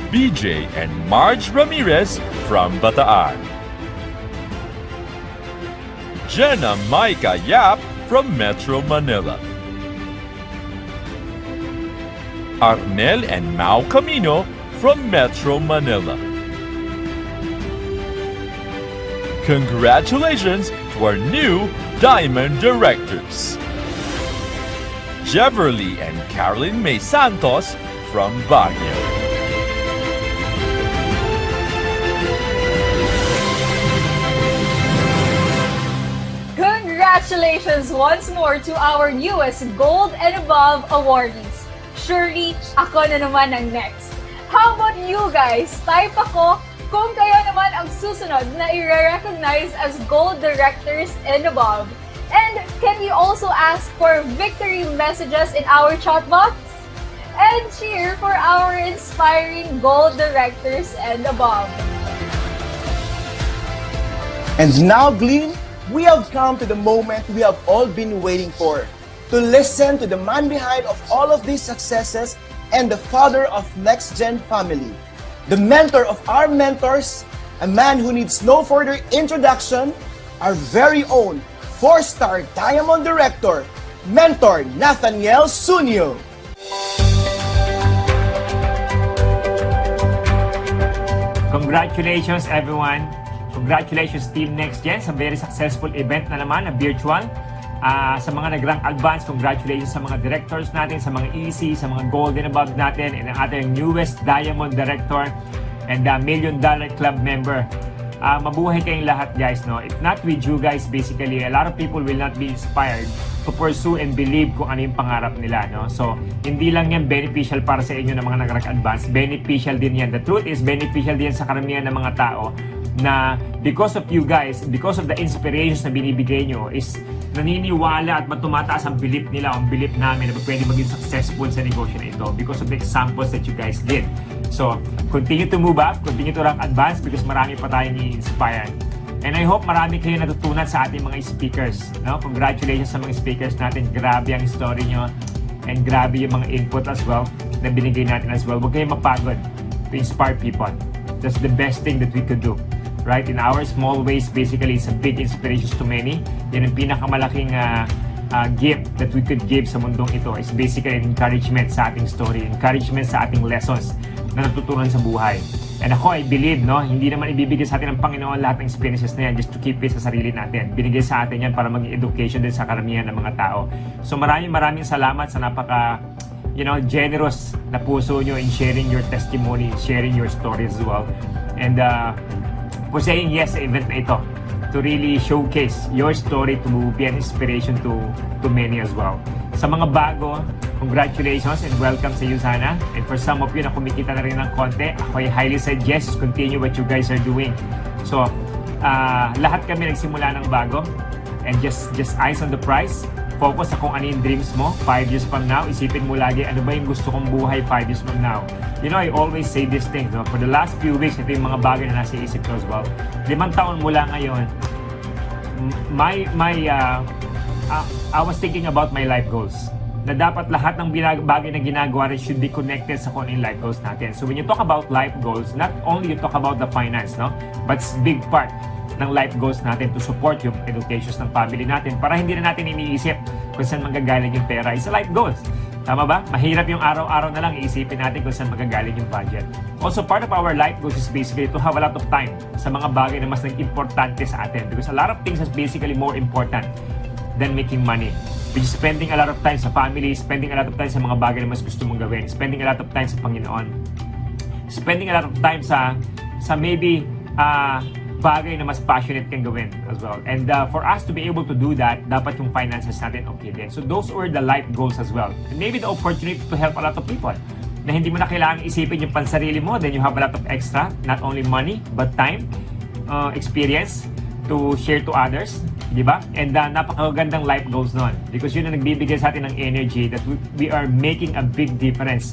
BJ and Marge Ramirez from Bataan. Jenna Maika Yap from Metro Manila. Arnel and Mau Camino from Metro Manila. Congratulations to our new Diamond Directors. Jeverly and Caroline May Santos from Baguio. Congratulations once more to our newest Gold and Above awardees. Surely, ako na naman ang next. How about you guys? Type ako kung kayo naman ang susunod na i-recognize as Gold Directors and Above. And can you also ask for victory messages in our chat box? And cheer for our inspiring Gold Directors and Above. And now, Glenn, we have come to the moment we have all been waiting for, to listen to the man behind of all of these successes and the father of Nxgn family, the mentor of our mentors, a man who needs no further introduction, our very own 4-star Diamond Director, Mentor Nathaniel Sunyo. Congratulations everyone! Congratulations Team Nxgn sa very successful event na naman na virtual. Sa mga nag-rank advance, congratulations sa mga directors natin, sa mga EC, sa mga gold and above natin, and ang ating newest Diamond Director and $1 Million Club member. Mabuhay kayong lahat guys, no? If not with you guys, basically, a lot of people will not be inspired to pursue and believe kung ano yung pangarap nila, no? So, hindi lang yan beneficial para sa inyo ng mga nag-rank advance, beneficial din yan. The truth is, beneficial din sa karamihan ng mga tao na because of you guys, because of the inspirations na binibigay nyo, is naniniwala at matumataas ang belief nila, ang belief namin na pwede maging successful sa negosyo na ito because of the examples that you guys did. So, continue to move up, continue to rank advance because marami pa tayong i-inspire. And I hope marami kayo natutunan sa ating mga speakers. No? Congratulations sa mga speakers natin. Grabe ang story nyo and grabe yung mga input as well na binigay natin as well. Huwag kayong mapagod. to inspire people. That's the best thing that we could do. Right? In our small ways, basically, it's a big inspiration to many. Yan ang pinakamalaking gift that we could give sa mundong ito. Is basically an encouragement sa ating story, encouragement sa ating lessons na natutunan sa buhay. And ako, I believe, no, hindi naman ibibigay sa atin ng Panginoon lahat ng experiences na yan just to keep it sa sarili natin. Binigay sa atin yan para maging education din sa karamihan ng mga tao. So maraming salamat sa napaka generous na puso nyo in sharing your testimony, sharing your stories as well. And for saying yes sa event na ito to really showcase your story to be an inspiration to many as well. Sa mga bago, congratulations and welcome sa iyo sana. And for some of you na kumikita na rin ng konti, ako ay highly suggest continue what you guys are doing. So, lahat kami nagsimula ng bago and just eyes on the prize. Focus sa kung ano yung dreams mo 5 years from now. Isipin mo lagi, ano ba yung gusto kong buhay 5 years from now. I always say this thing, no? For the last few weeks, ito yung mga bagay na nasa isip ko as well. 5 taon mula ngayon, I was thinking about my life goals. Na dapat lahat ng bagay na ginagawa rin should be connected sa kung ano yung life goals natin. So when you talk about life goals, not only you talk about the finance, no? But it's big part ng life goals natin to support yung educations ng family natin para hindi na natin iniisip kung saan manggagaling yung pera. It's a life goals. Tama ba? Mahirap yung araw-araw na lang iisipin natin kung saan magagaling yung budget. Also, part of our life goals is basically to have a lot of time sa mga bagay na mas nag-importante sa atin. Because a lot of things is basically more important than making money. Which is spending a lot of time sa family, spending a lot of time sa mga bagay na mas gusto mong gawin, spending a lot of time sa Panginoon, spending a lot of time sa maybe bagay na mas passionate kang gawin as well. And for us to be able to do that, dapat yung finances natin okay din. So those were the life goals as well. And maybe the opportunity to help a lot of people. Na hindi mo na kailangang isipin yung pansarili mo, then you have a lot of extra, not only money, but time, experience to share to others. Diba? And napakagandang life goals nun. Because yun ang nagbibigay sa atin ng energy that we are making a big difference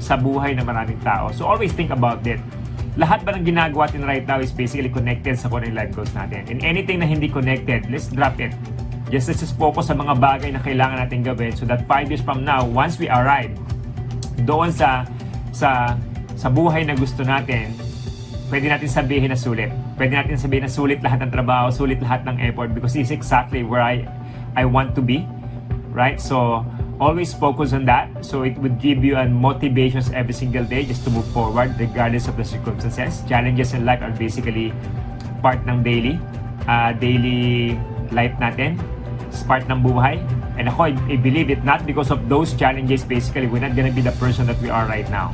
sa buhay ng maraming tao. So always think about it. Lahat ba ng ginagawa natin right now is basically connected sa kung ano yung life goals natin. And anything na hindi connected, let's drop it. Let's just focus sa mga bagay na kailangan natin gawin so that 5 years from now, once we arrive doon sa buhay na gusto natin, pwede natin sabihin na sulit. Pwede natin sabihin na sulit lahat ng trabaho, sulit lahat ng effort because it's exactly where I want to be. Right? So, always focus on that. So, it would give you motivations every single day just to move forward regardless of the circumstances. Challenges in life are basically part ng daily life natin. It's part ng buhay. And ako, I believe it not because of those challenges, basically, we're not gonna be the person that we are right now.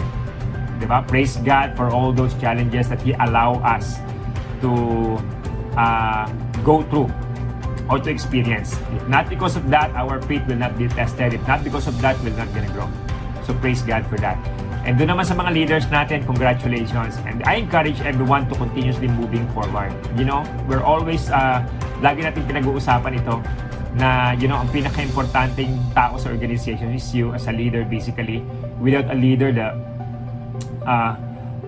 Diba? Praise God for all those challenges that He allow us to go through or to experience. If not because of that, our faith will not be tested. If not because of that, we're not gonna grow. So praise God for that. And doon naman sa mga leaders natin, congratulations. And I encourage everyone to continuously moving forward. We're always, lagi natin pinag-uusapan ito na, ang pinaka-importanting tao sa organization is you as a leader basically. Without a leader,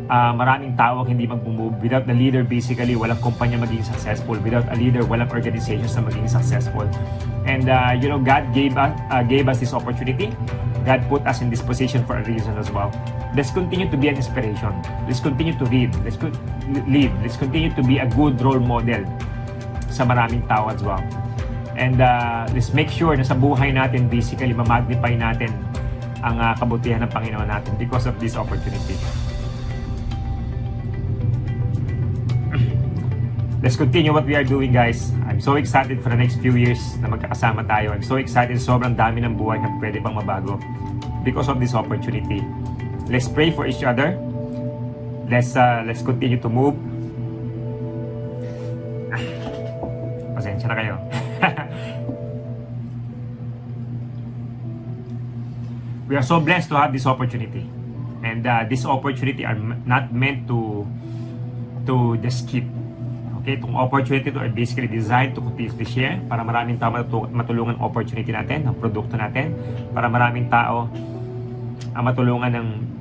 maraming tao ang hindi mag-move. Without the leader, basically, walang kumpanya magiging successful. Without a leader, walang organizations na magiging successful. And, God gave us this opportunity. God put us in this position for a reason as well. Let's continue to be an inspiration. Let's continue to read. Let's live. Let's continue to be a good role model sa maraming tao as well. And let's make sure na sa buhay natin, basically, mamagnify natin ang kabutihan ng Panginoon natin because of this opportunity. Let's continue what we are doing, guys. I'm so excited for the next few years na magkakasama tayo. I'm so excited. Sobrang dami ng buhay na pwede pang mabago because of this opportunity. Let's pray for each other. Let's continue to move. Pasensya na kayo. We are so blessed to have this opportunity. And this opportunity are not meant to just keep. Okay, itong opportunity to are basically designed to continuously share para maraming tao matulungan opportunity natin, ng produkto natin, para maraming tao matulungan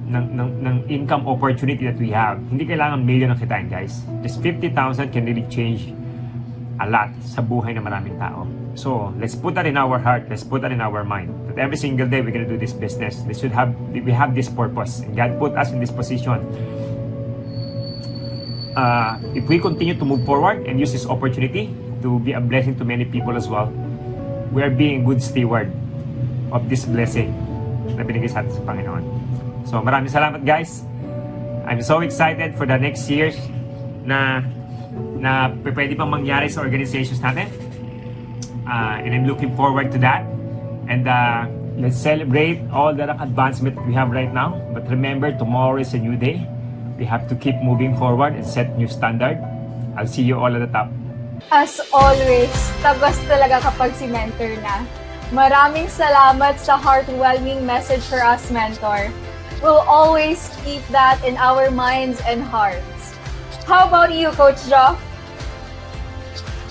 ng income opportunity that we have. Hindi kailangan million ang kitain, guys. Just 50,000 can really change a lot sa buhay ng maraming tao. So, let's put that in our heart, let's put that in our mind, that every single day we're gonna do this business. We have this purpose, and God put us in this position if we continue to move forward and use this opportunity to be a blessing to many people as well, we are being a good steward of this blessing na binigay sa atin sa Panginoon. So maraming salamat guys. I'm so excited for the next years na pwede pang mangyari sa organizations natin. And I'm looking forward to that. And let's celebrate all the advancement we have right now. But remember, tomorrow is a new day. We have to keep moving forward and set new standard. I'll see you all at the top. As always, tabas talaga kapag si mentor na. Maraming salamat sa heartwarming message for us, mentor. We'll always keep that in our minds and hearts. How about you, Coach Jo?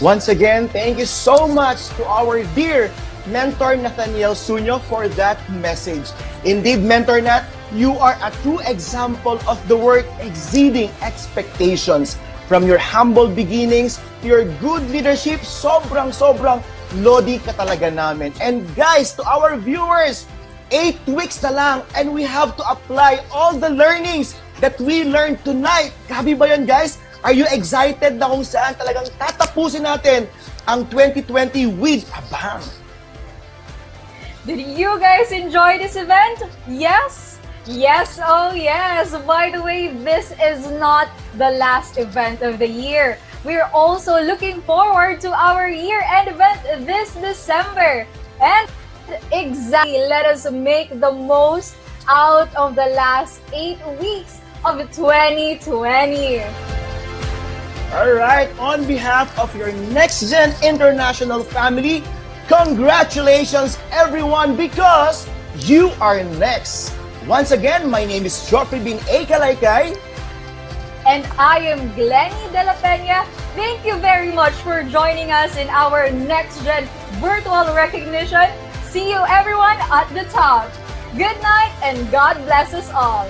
Once again, thank you so much to our dear Mentor Nathaniel Sunyo for that message. Indeed, Mentor Nat, you are a true example of the work exceeding expectations. From your humble beginnings to your good leadership, sobrang lodi ka talaga namin. And guys, to our viewers, 8 weeks na lang and we have to apply all the learnings that we learned tonight. Grabe ba yun, guys? Are you excited na kung saan talagang tatapusin natin ang 2020 with a bang? Did you guys enjoy this event? Yes? Yes, oh yes. By the way, this is not the last event of the year. We're also looking forward to our year-end event this December. And exactly, let us make the most out of the last 8 weeks of 2020. Alright, on behalf of your Nxgn International family, congratulations everyone because you are next. Once again, my name is Joffrey Bin A. Kalaykay. And I am Glenny De La Peña. Thank you very much for joining us in our Nxgn virtual recognition. See you everyone at the top. Good night and God bless us all.